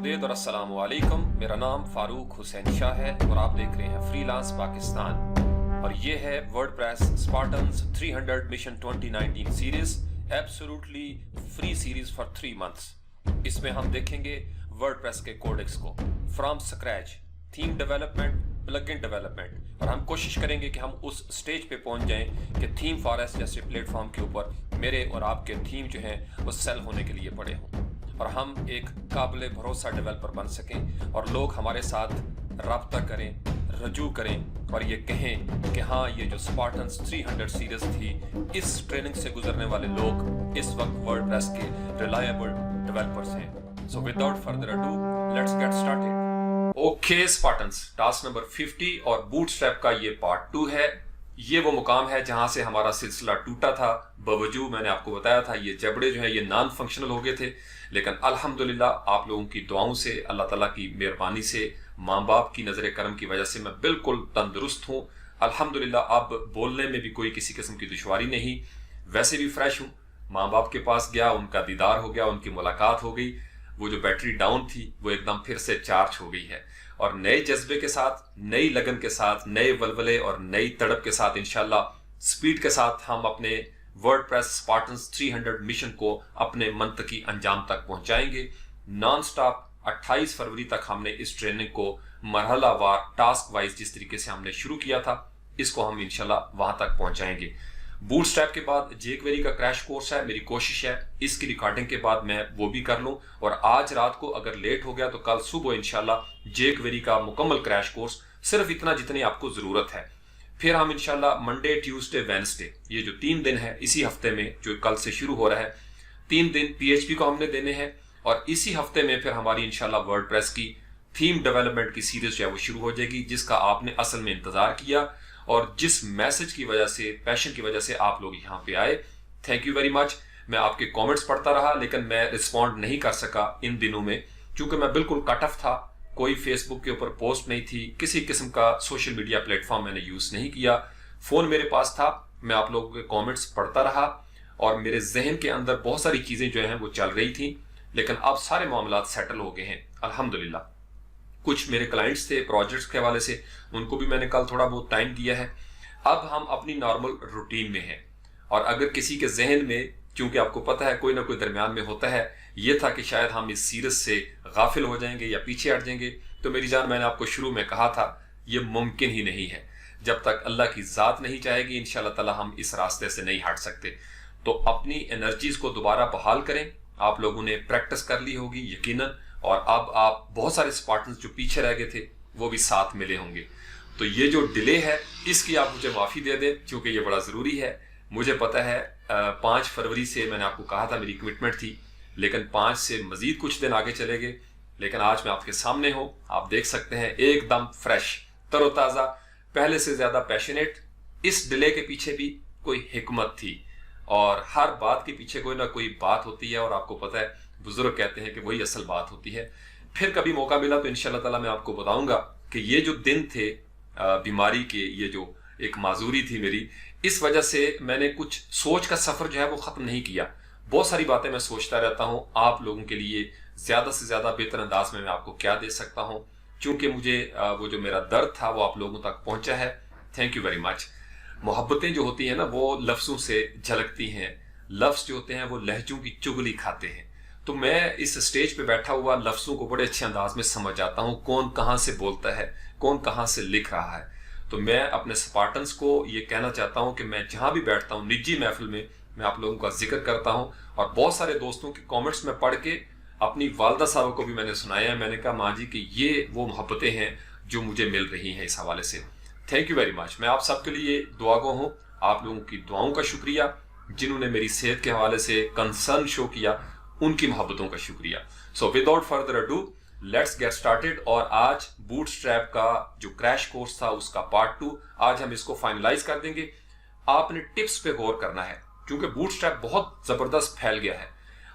खुशामदीद और अस्सलाम वालेकुम। मेरा नाम फारूक हुसैन शाह है और आप देख रहे हैं फ्रीलांस पाकिस्तान और ये है WordPress Spartans 300 mission 2019 series, absolutely free series for 3 months. इसमें हम देखेंगे वर्डप्रेस के कोडेक्स को from scratch, theme development, plugin development, और हम कोशिश करेंगे कि हम उस स्टेज पे पहुंच जाएं कि थीम फॉरेस्ट जैसे प्लेटफॉर्म के ऊपर मेरे और आपके थीम जो हैं वो सेल होने के लिए पड़े हों और हम एक काबिल भरोसा डेवलपर बन सकें और लोग हमारे साथ रब्ता करें, रजू करें और ये कहें कि हाँ, ये जो स्पार्टन्स 300 सीरीज थी, इस ट्रेनिंग से गुजरने वाले लोग इस वक्त वर्डप्रेस के रिलायबल डेवलपर्स हैं। So without further ado, let's get started. Okay Spartans, task number 50 और बूटस्ट्रैप का ये पार्ट 2 है। ये वो मुकाम है जहां से हमारा सिलसिला टूटा था। बवजूद मैंने आपको बताया था ये जबड़े जो है ये नॉन फंक्शनल हो गए थे, लेकिन अल्हम्दुलिल्लाह आप लोगों की दुआओं से, अल्लाह ताला की मेहरबानी से, माँ बाप की नजर करम की वजह से मैं बिल्कुल तंदुरुस्त हूँ अल्हम्दुलिल्लाह। अब बोलने में भी कोई किसी किस्म की दुश्वारी नहीं, वैसे भी फ्रेश हूँ। माँ बाप के पास गया, उनका दीदार हो गया, उनकी मुलाकात हो गई, वो जो बैटरी डाउन थी वो एकदम फिर से चार्ज हो गई है और नए जज्बे के साथ, नई लगन के साथ, नए वलवले और नई तड़प के साथ इंशाल्लाह स्पीड के साथ हम अपने वर्डप्रेस स्पार्टन्स 300 मिशन को अपने मंतकी अंजाम तक पहुंचाएंगे। नॉन स्टॉप 28 फरवरी तक हमने इस ट्रेनिंग को मरहलावार टास्क वाइज जिस तरीके से हमने शुरू किया था, इसको हम इंशाल्लाह वहां तक पहुंचाएंगे। बूटस्ट्रैप के बाद जेक्वेरी का क्रैश कोर्स है, मेरी कोशिश है इसकी रिकॉर्डिंग के बाद मैं वो भी कर लूं और आज रात को अगर लेट हो गया तो कल सुबह इंशाल्लाह जेक्वेरी का मुकम्मल क्रैश कोर्स, सिर्फ इतना जितनी आपको जरूरत है। फिर हम इंशाल्लाह मंडे, ट्यूसडे, वेडनेसडे, ये जो 3 दिन है इसी हफ्ते में जो कल से शुरू हो रहा है, 3 दिन पीएचपी को हमने देने हैं और इसी हफ्ते में फिर हमारी इंशाल्लाह वर्डप्रेस की थीम डेवलपमेंट की सीरीज जो है वो शुरू हो जाएगी, जिसका आपने असल में इंतजार किया और जिस मैसेज की वजह से, पैशन की वजह से आप लोग यहाँ पे आए। Thank you very much. मैं आपके कमेंट्स पढ़ता रहा लेकिन मैं रिस्पॉन्ड नहीं कर सका इन दिनों में, क्योंकि मैं बिल्कुल कट ऑफ था। कोई फेसबुक के ऊपर पोस्ट नहीं थी, किसी किस्म का सोशल मीडिया प्लेटफॉर्म मैंने यूज नहीं किया, फोन मेरे पास था, मैं आप लोगों के कमेंट्स पढ़ता रहा और मेरे जहन के अंदर बहुत सारी चीजें जो हैं वो चल रही थी, लेकिन अब सारे मामला सेटल हो गए हैं अल्हम्दुलिल्लाह। कुछ मेरे क्लाइंट्स थे प्रोजेक्ट्स के हवाले से, उनको भी मैंने कल थोड़ा बहुत टाइम दिया है। अब हम अपनी नॉर्मल रूटीन में हैं और अगर किसी के जहन में, क्योंकि आपको पता है कोई ना कोई दरमियान में होता है, ये था कि शायद हम इस सीरीज से गाफिल हो जाएंगे या पीछे हट जाएंगे, तो मेरी जान, मैंने आपको शुरू में कहा था ये मुमकिन ही नहीं है। जब तक अल्लाह की जात नहीं चाहेगी इंशाअल्लाह ताला हम इस रास्ते से नहीं हट सकते। तो अपनी एनर्जीज को दोबारा बहाल करें। आप लोगों ने प्रैक्टिस कर ली होगी यकीनन, और अब आप बहुत सारे स्पार्टन्स जो पीछे रह गए थे वो भी साथ मिले होंगे। तो ये जो डिले है इसकी आप मुझे माफी दे दें, क्योंकि ये बड़ा जरूरी है। मुझे पता है 5 फरवरी से मैंने आपको कहा था मेरी कमिटमेंट थी, लेकिन 5 से मजीद कुछ दिन आगे चले गए, लेकिन आज मैं आपके सामने हूं, आप देख सकते हैं एकदम फ्रेश, तरोताजा, पहले से ज्यादा पैशनेट। इस डिले के पीछे भी कोई हिकमत थी और हर बात के पीछे कोई ना कोई बात होती है और आपको पता है बुजुर्ग कहते हैं कि वही असल बात होती है। फिर कभी मौका मिला तो इंशाल्लाह ताला मैं आपको बताऊंगा कि ये जो दिन थे बीमारी के, ये जो एक माजूरी थी मेरी, इस वजह से मैंने कुछ सोच का सफर जो है वो खत्म नहीं किया। बहुत सारी बातें मैं सोचता रहता हूँ आप लोगों के लिए ज्यादा से ज्यादा बेहतर अंदाज में मैं आपको क्या दे सकता हूँ, क्योंकि मुझे वो जो मेरा दर्द था वो आप लोगों तक पहुंचा है। Thank you very much. Mohabbatein जो होती है ना वो लफ्जों से झलकती हैं, लफ्ज जो होते हैं वो लहजों की चुगली खाते हैं। तो मैं इस स्टेज पे बैठा हुआ लफ्जों को बड़े अच्छे अंदाज में समझ जाता हूँ, कौन कहाँ से बोलता है, कौन कहाँ से लिख रहा है। तो मैं अपने स्पार्टन्स को ये कहना चाहता हूँ कि मैं जहां भी बैठता हूँ निजी महफिल में मैं आप लोगों का जिक्र करता हूँ और बहुत सारे दोस्तों के कमेंट्स में पढ़ के अपनी वालदा साहब को भी मैंने सुनाया है। मैंने कहा माँ जी कि ये वो मोहब्बतें हैं जो मुझे मिल रही हैं इस हवाले से। Thank you very much. मैं आप सबके लिए दुआगो हूँ, आप लोगों की दुआओं का शुक्रिया, जिन्होंने मेरी सेहत के हवाले से कंसर्न शो किया उनकी मोहब्बतों का शुक्रिया। So without further ado, let's get started. और आज बूटस्ट्रैप का जो क्रैश कोर्स था उसका पार्ट 2, आज हम इसको फाइनलाइज कर देंगे। आपने टिप्स पे गौर करना है, क्योंकि बूटस्ट्रैप बहुत जबरदस्त फैल गया है।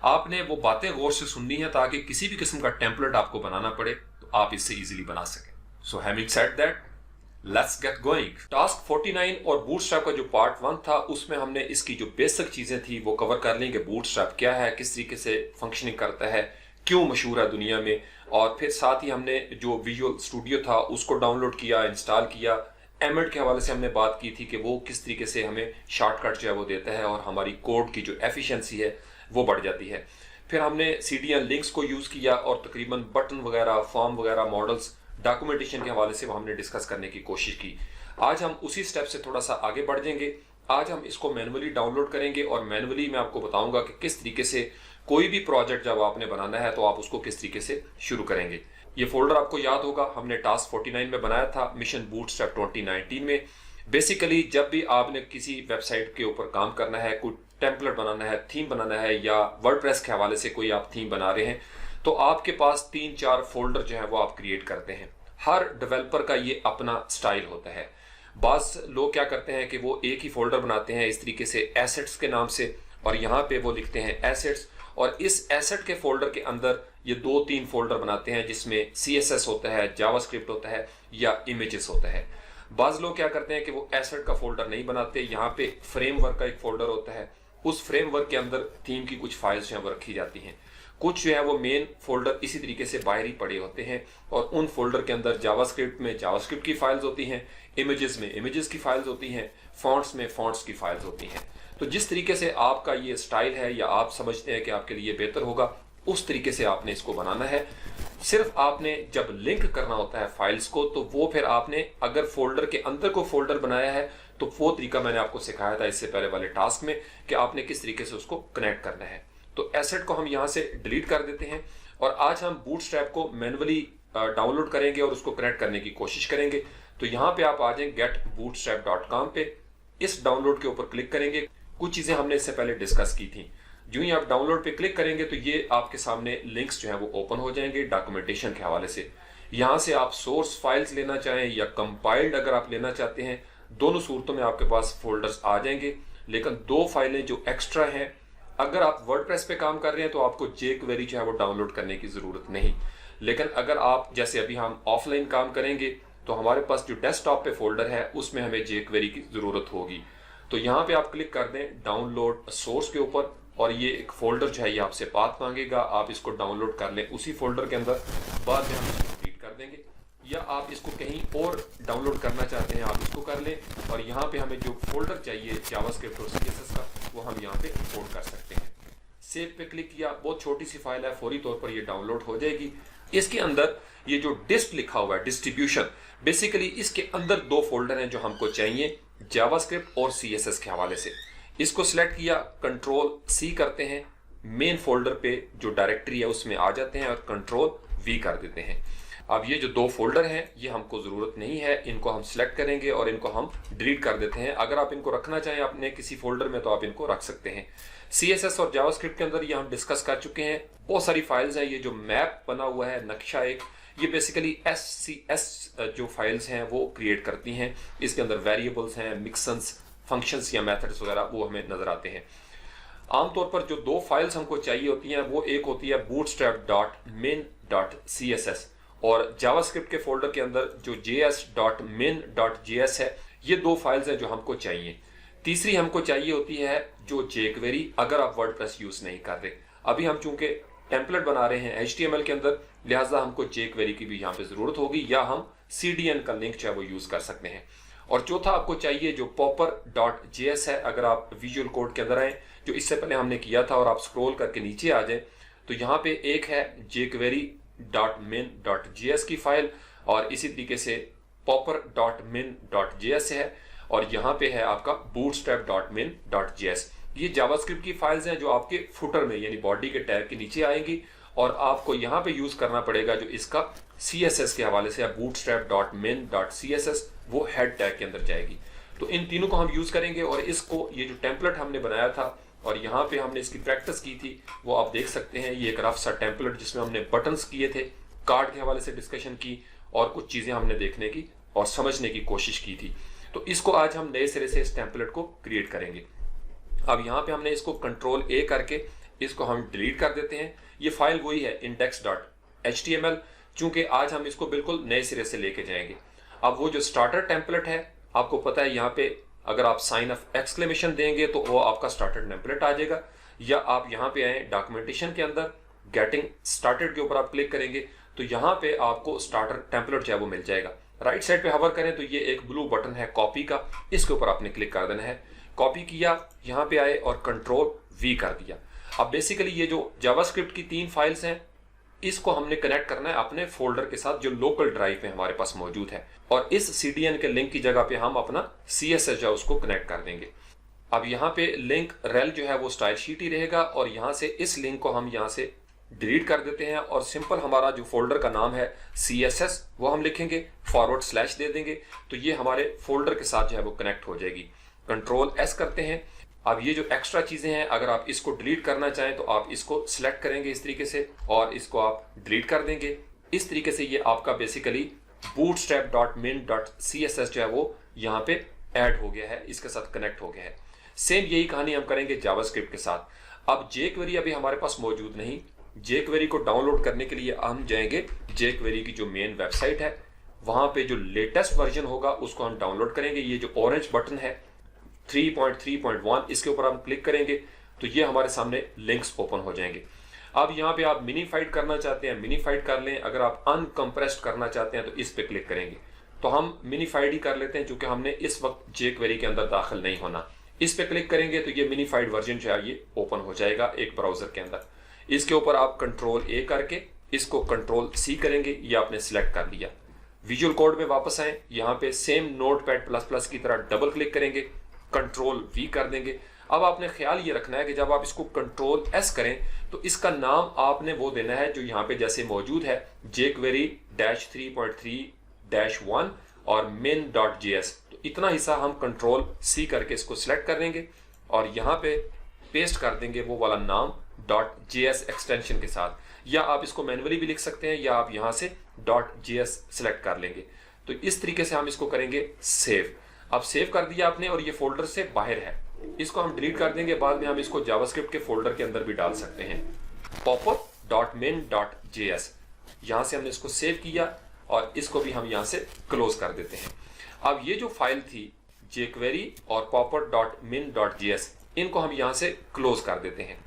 आपने वो बातें गौर से सुननी है ताकि किसी भी किस्म का टेम्पलेट आपको बनाना पड़े तो आप इससे इजीली बना सकें। So having said that, let's get going. Task 49 और बूटस्ट्रैप का जो पार्ट 1 था उसमें हमने इसकी जो बेसिक चीजें थी वो कवर कर ली कि बूटस्ट्रैप क्या है, किस तरीके से फंक्शनिंग करता है, क्यों मशहूर है दुनिया में, और फिर साथ ही हमने जो विजुअल स्टूडियो था उसको डाउनलोड किया, इंस्टॉल किया। एमएड के हवाले से हमने बात की थी कि वो किस तरीके से हमें शॉर्टकट जो है वो देता है और हमारी कोड की जो एफिशिएंसी है वो बढ़ जाती है। फिर हमने सीडीएन लिंक्स को यूज़ किया और तकरीबन बटन वगैरह, फॉर्म वगैरह, मॉडल्स, डॉक्यूमेंटेशन के हवाले से वो हमने डिस्कस करने की कोशिश की। आज हम उसी स्टेप से थोड़ा सा आगे बढ़ जाएंगे। आज हम इसको मैनुअली डाउनलोड करेंगे और मैनुअली मैं आपको बताऊंगा कि किस तरीके से कोई भी प्रोजेक्ट जब आपने बनाना है तो आप उसको किस तरीके से शुरू करेंगे। ये फोल्डर आपको याद होगा, हमने टास्क 49 में बनाया था मिशन बूटस्ट्रैप 2019 में। बेसिकली जब भी आपने किसी वेबसाइट के ऊपर काम करना है, कोई टेम्पलेट बनाना है, थीम बनाना है, या वर्डप्रेस के हवाले से कोई आप थीम बना रहे हैं, तो आपके पास 3-4 फोल्डर जो है वो आप क्रिएट करते हैं। हर डेवलपर का ये अपना स्टाइल होता है। बाज़ लोग क्या करते हैं कि वो एक ही फोल्डर बनाते हैं इस तरीके से एसेट्स के नाम से, और यहाँ पे वो लिखते हैं एसेट्स, और इस एसेट के फोल्डर के अंदर ये 2-3 फोल्डर बनाते हैं जिसमें CSS होता है, जावास्क्रिप्ट होता है या इमेजेस होता है। बाज़ लोग क्या करते हैं कि वो एसेट का फोल्डर नहीं बनाते, यहाँ पे फ्रेमवर्क का एक फोल्डर होता है, उस फ्रेमवर्क के अंदर थीम की कुछ फाइल्स जो है वो रखी जाती हैं। कुछ जो है वो मेन फोल्डर इसी तरीके से बाहर ही पड़े होते हैं और उन फोल्डर के अंदर जावास्क्रिप्ट में जावास्क्रिप्ट की फाइल्स होती हैं, इमेजेस में इमेजेस की फाइल्स होती हैं, फॉन्ट्स में फॉन्ट्स की फाइल्स होती हैं। तो जिस तरीके से आपका ये स्टाइल है या आप समझते हैं कि आपके लिए बेहतर होगा, उस तरीके से आपने इसको बनाना है। सिर्फ आपने जब लिंक करना होता है फाइल्स को, तो वो फिर आपने अगर फोल्डर के अंदर को फोल्डर बनाया है तो वो तरीका मैंने आपको सिखाया था इससे पहले वाले टास्क में कि आपने किस तरीके से उसको कनेक्ट करना है। तो एसेट को हम यहाँ से डिलीट कर देते हैं और आज हम बूटस्ट्रैप को मैनुअली डाउनलोड करेंगे और उसको कनेक्ट करने की कोशिश करेंगे। तो यहाँ पे आप आ जाएं getbootstrap.com पे, इस डाउनलोड के ऊपर क्लिक करेंगे। कुछ चीजें हमने इससे पहले डिस्कस की थी। जो ही आप डाउनलोड पे क्लिक करेंगे तो ये आपके सामने लिंक्स जो है वो ओपन हो जाएंगे डॉक्यूमेंटेशन के हवाले से। यहाँ से आप सोर्स फाइल्स लेना चाहें या कंपाइल्ड अगर आप लेना चाहते हैं, दोनों सूरतों में आपके पास फोल्डर्स आ जाएंगे। लेकिन 2 फाइलें जो एक्स्ट्रा हैं, अगर आप वर्डप्रेस पे काम कर रहे हैं तो आपको jQuery जो है वो डाउनलोड करने की जरूरत नहीं। लेकिन अगर आप, जैसे अभी हम ऑफलाइन काम करेंगे, तो हमारे पास जो डेस्कटॉप पे फोल्डर है उसमें हमें jQuery की जरूरत होगी। तो यहाँ पे आप क्लिक कर दें डाउनलोड सोर्स के ऊपर और ये एक फोल्डर जो है ये आपसे पाथ मांगेगा, आप इसको डाउनलोड कर लें उसी फोल्डर के अंदर। बाद में हम इसको डिलीट कर देंगे, या आप इसको कहीं और डाउनलोड करना चाहते हैं आप इसको कर लें, और यहाँ पे हमें जो फोल्डर चाहिए जावास्क्रिप्ट और CSS का वो हम यहाँ पे इंपोर्ट कर सकते हैं। सेव पे क्लिक किया, बहुत छोटी सी फाइल है, फौरी तौर पर ये डाउनलोड हो जाएगी। इसके अंदर ये जो डिस्ट लिखा हुआ है, डिस्ट्रीब्यूशन, बेसिकली इसके अंदर 2 फोल्डर हैं जो हमको चाहिए जावास्क्रिप्ट और CSS के हवाले से। इसको सिलेक्ट किया, Ctrl+C करते हैं, मेन फोल्डर पे जो डायरेक्टरी है उसमें आ जाते हैं और Ctrl+V कर देते हैं। अब ये जो 2 फोल्डर हैं ये हमको ज़रूरत नहीं है, इनको हम सिलेक्ट करेंगे और इनको हम डिलीट कर देते हैं। अगर आप इनको रखना चाहें अपने किसी फोल्डर में तो आप इनको रख सकते हैं। CSS और जावास्क्रिप्ट के अंदर ये हम डिस्कस कर चुके हैं, बहुत सारी फाइल्स हैं। ये जो मैप बना हुआ है, नक्शा एक, ये बेसिकली SCS जो फाइल्स हैं वो क्रिएट करती हैं। इसके अंदर वेरिएबल्स हैं, मिक्सन्स, फंक्शंस या मेथड्स वगैरह वो हमें नजर आते हैं। आमतौर पर जो 2 फाइल्स हमको चाहिए होती हैं वो एक होती है bootstrap.min.css और जावास्क्रिप्ट के फोल्डर के अंदर जो js.min.js है, ये 2 फाइल्स हैं जो हमको चाहिए। तीसरी हमको चाहिए होती है जो jQuery, अगर आप वर्डप्रेस यूज नहीं कर रहे। अभी हम चूंकि टेम्पलेट बना रहे हैं HTML के अंदर, लिहाजा हमको jQuery की भी यहाँ पे जरूरत होगी, या हम CDN का लिंक चाहे वो यूज कर सकते हैं। और चौथा आपको चाहिए जो popper.js है। अगर आप विजुअल कोड के अंदर आए, जो इससे पहले हमने किया था, और आप स्क्रॉल करके नीचे आ जाए तो यहाँ पे एक है jQuery.min.js की फाइल, और इसी तरीके से popper.min.js है, और यहाँ पे है आपका bootstrap.min.js। ये जावास्क्रिप्ट की फाइल्स हैं जो आपके फुटर में यानी बॉडी के टैग के नीचे आएंगी, और आपको यहाँ पे यूज करना पड़ेगा जो इसका CSS के हवाले से है bootstrap.min.css, वो हेड टैग के अंदर जाएगी। तो इन तीनों को हम यूज करेंगे, और इसको, ये जो टेम्पलेट हमने बनाया था और यहाँ पे हमने इसकी प्रैक्टिस की थी, वो आप देख सकते हैं। ये एक रफ सा टेम्पलेट जिसमें हमने बटन्स किए थे, कार्ड के हवाले से डिस्कशन की, और कुछ चीजें हमने देखने की और समझने की कोशिश की थी। तो इसको आज हम नए सिरे से इस टेम्पलेट को क्रिएट करेंगे। अब यहाँ पे हमने इसको Ctrl+A करके इसको हम डिलीट कर देते हैं। ये फाइल वही है index.html, चूंकि आज हम इसको बिल्कुल नए सिरे से लेके जाएंगे। अब वो जो स्टार्टर टेम्पलेट है, आपको पता है यहाँ पे अगर आप साइन ऑफ एक्सक्लेमेशन देंगे तो वो आपका स्टार्टर टेम्पलेट आ जाएगा, या आप यहाँ पे आए डॉक्यूमेंटेशन के अंदर गेटिंग स्टार्टेड के ऊपर आप क्लिक करेंगे तो यहाँ पे आपको स्टार्टर टेम्पलेट जो है वो मिल जाएगा। राइट साइड पे हवर करें तो ये एक ब्लू बटन है कॉपी का, इसके ऊपर आपने क्लिक कर देना है। कॉपी किया, यहाँ पे आए और कंट्रोल वी कर दिया। अब बेसिकली ये जो जावास्क्रिप्ट की 3 फाइल्स हैं इसको हमने कनेक्ट करना है अपने फोल्डर के साथ जो लोकल ड्राइव में हमारे पास मौजूद है, और इस CDN के लिंक की जगह पे हम अपना CSS जो है उसको कनेक्ट कर देंगे। अब यहाँ पे लिंक रेल जो है वो स्टाइल शीट ही रहेगा, और यहाँ से इस लिंक को हम यहाँ से डिलीट कर देते हैं और सिंपल हमारा जो फोल्डर का नाम है CSS वो हम लिखेंगे, / दे देंगे, तो ये हमारे फोल्डर के साथ जो है वो कनेक्ट हो जाएगी। कंट्रोल S करते हैं। अब ये जो एक्स्ट्रा चीजें हैं अगर आप इसको डिलीट करना चाहें तो आप इसको सिलेक्ट करेंगे इस तरीके से और इसको आप डिलीट कर देंगे। इस तरीके से ये आपका बेसिकली bootstrap.min.css जो है वो यहाँ पे ऐड हो गया है, इसके साथ कनेक्ट हो गया है। सेम यही कहानी हम करेंगे जावास्क्रिप्ट के साथ। अब jQuery अभी हमारे पास मौजूद नहीं, jQuery को डाउनलोड करने के लिए हम जाएंगे jQuery की जो मेन वेबसाइट है, वहां पे जो लेटेस्ट वर्जन होगा उसको हम डाउनलोड करेंगे। ये जो ऑरेंज बटन है 3.3.1 इसके ऊपर हम क्लिक करेंगे तो ये हमारे सामने लिंक्स ओपन हो जाएंगे। अब यहाँ पे आप मिनीफाइड करना चाहते हैं मिनीफाइड कर लें, अगर आप अनकम्प्रेस्ड करना चाहते हैं तो इस पे क्लिक करेंगे। तो हम मिनीफाइड ही कर लेते हैं क्योंकि हमने इस वक्त jQuery के अंदर दाखिल नहीं होना। इस पे क्लिक करेंगे तो ये मिनीफाइड वर्जन जो है ये ओपन हो जाएगा एक ब्राउजर के अंदर। इसके ऊपर आप कंट्रोल A करके इसको कंट्रोल C करेंगे, ये आपने सिलेक्ट कर लिया। विजुअल कोड में वापस आए, यहाँ पे सेम Notepad++ की तरह डबल क्लिक करेंगे, कंट्रोल V कर देंगे। अब आपने ख्याल ये रखना है कि जब आप इसको कंट्रोल S करें तो इसका नाम आपने वो देना है जो यहाँ पे जैसे मौजूद है jQuery-3.3-1 और min.js। तो इतना हिस्सा हम कंट्रोल C करके इसको सिलेक्ट कर देंगे और यहाँ पे पेस्ट कर देंगे वो वाला नाम .js एक्सटेंशन के साथ, या आप इसको मैन्युअली भी लिख सकते हैं या आप यहाँ से .js सिलेक्ट कर लेंगे। तो इस तरीके से हम इसको करेंगे सेव। अब सेव कर दिया आपने और ये फोल्डर से बाहर है, इसको हम डिलीट कर देंगे। बाद में हम इसको जावास्क्रिप्ट के फोल्डर के अंदर भी डाल सकते हैं। popper.min.js, यहाँ से हमने इसको सेव किया और इसको भी हम यहाँ से क्लोज कर देते हैं। अब ये जो फाइल थी jQuery और popper.min.js, इनको हम यहाँ से क्लोज कर देते हैं।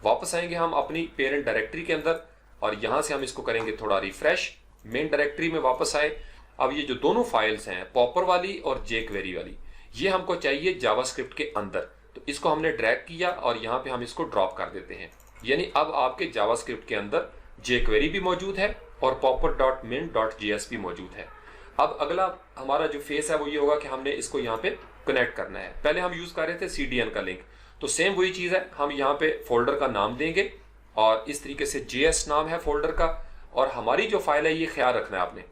वापस आएंगे हम अपनी पेरेंट डायरेक्टरी के अंदर और यहाँ से हम इसको करेंगे थोड़ा रिफ्रेश। मेन डायरेक्टरी में वापस आए। अब ये जो दोनों फाइल्स हैं पॉपर वाली और jQuery वाली, ये हमको चाहिए जावास्क्रिप्ट के अंदर, तो इसको हमने ड्रैग किया और यहाँ पे हम इसको ड्रॉप कर देते हैं। यानी अब आपके जावास्क्रिप्ट के अंदर jQuery भी मौजूद है और popper.min.js भी मौजूद है। अब अगला हमारा जो फेस है वो ये होगा कि हमने इसको यहाँ पे कनेक्ट करना है। पहले हम यूज कर रहे थे CDN का लिंक, तो सेम वही चीज है, हम यहाँ पे फोल्डर का नाम देंगे और इस तरीके से JS नाम है फोल्डर का। और हमारी जो फाइल है ये ख्याल रखना है आपने,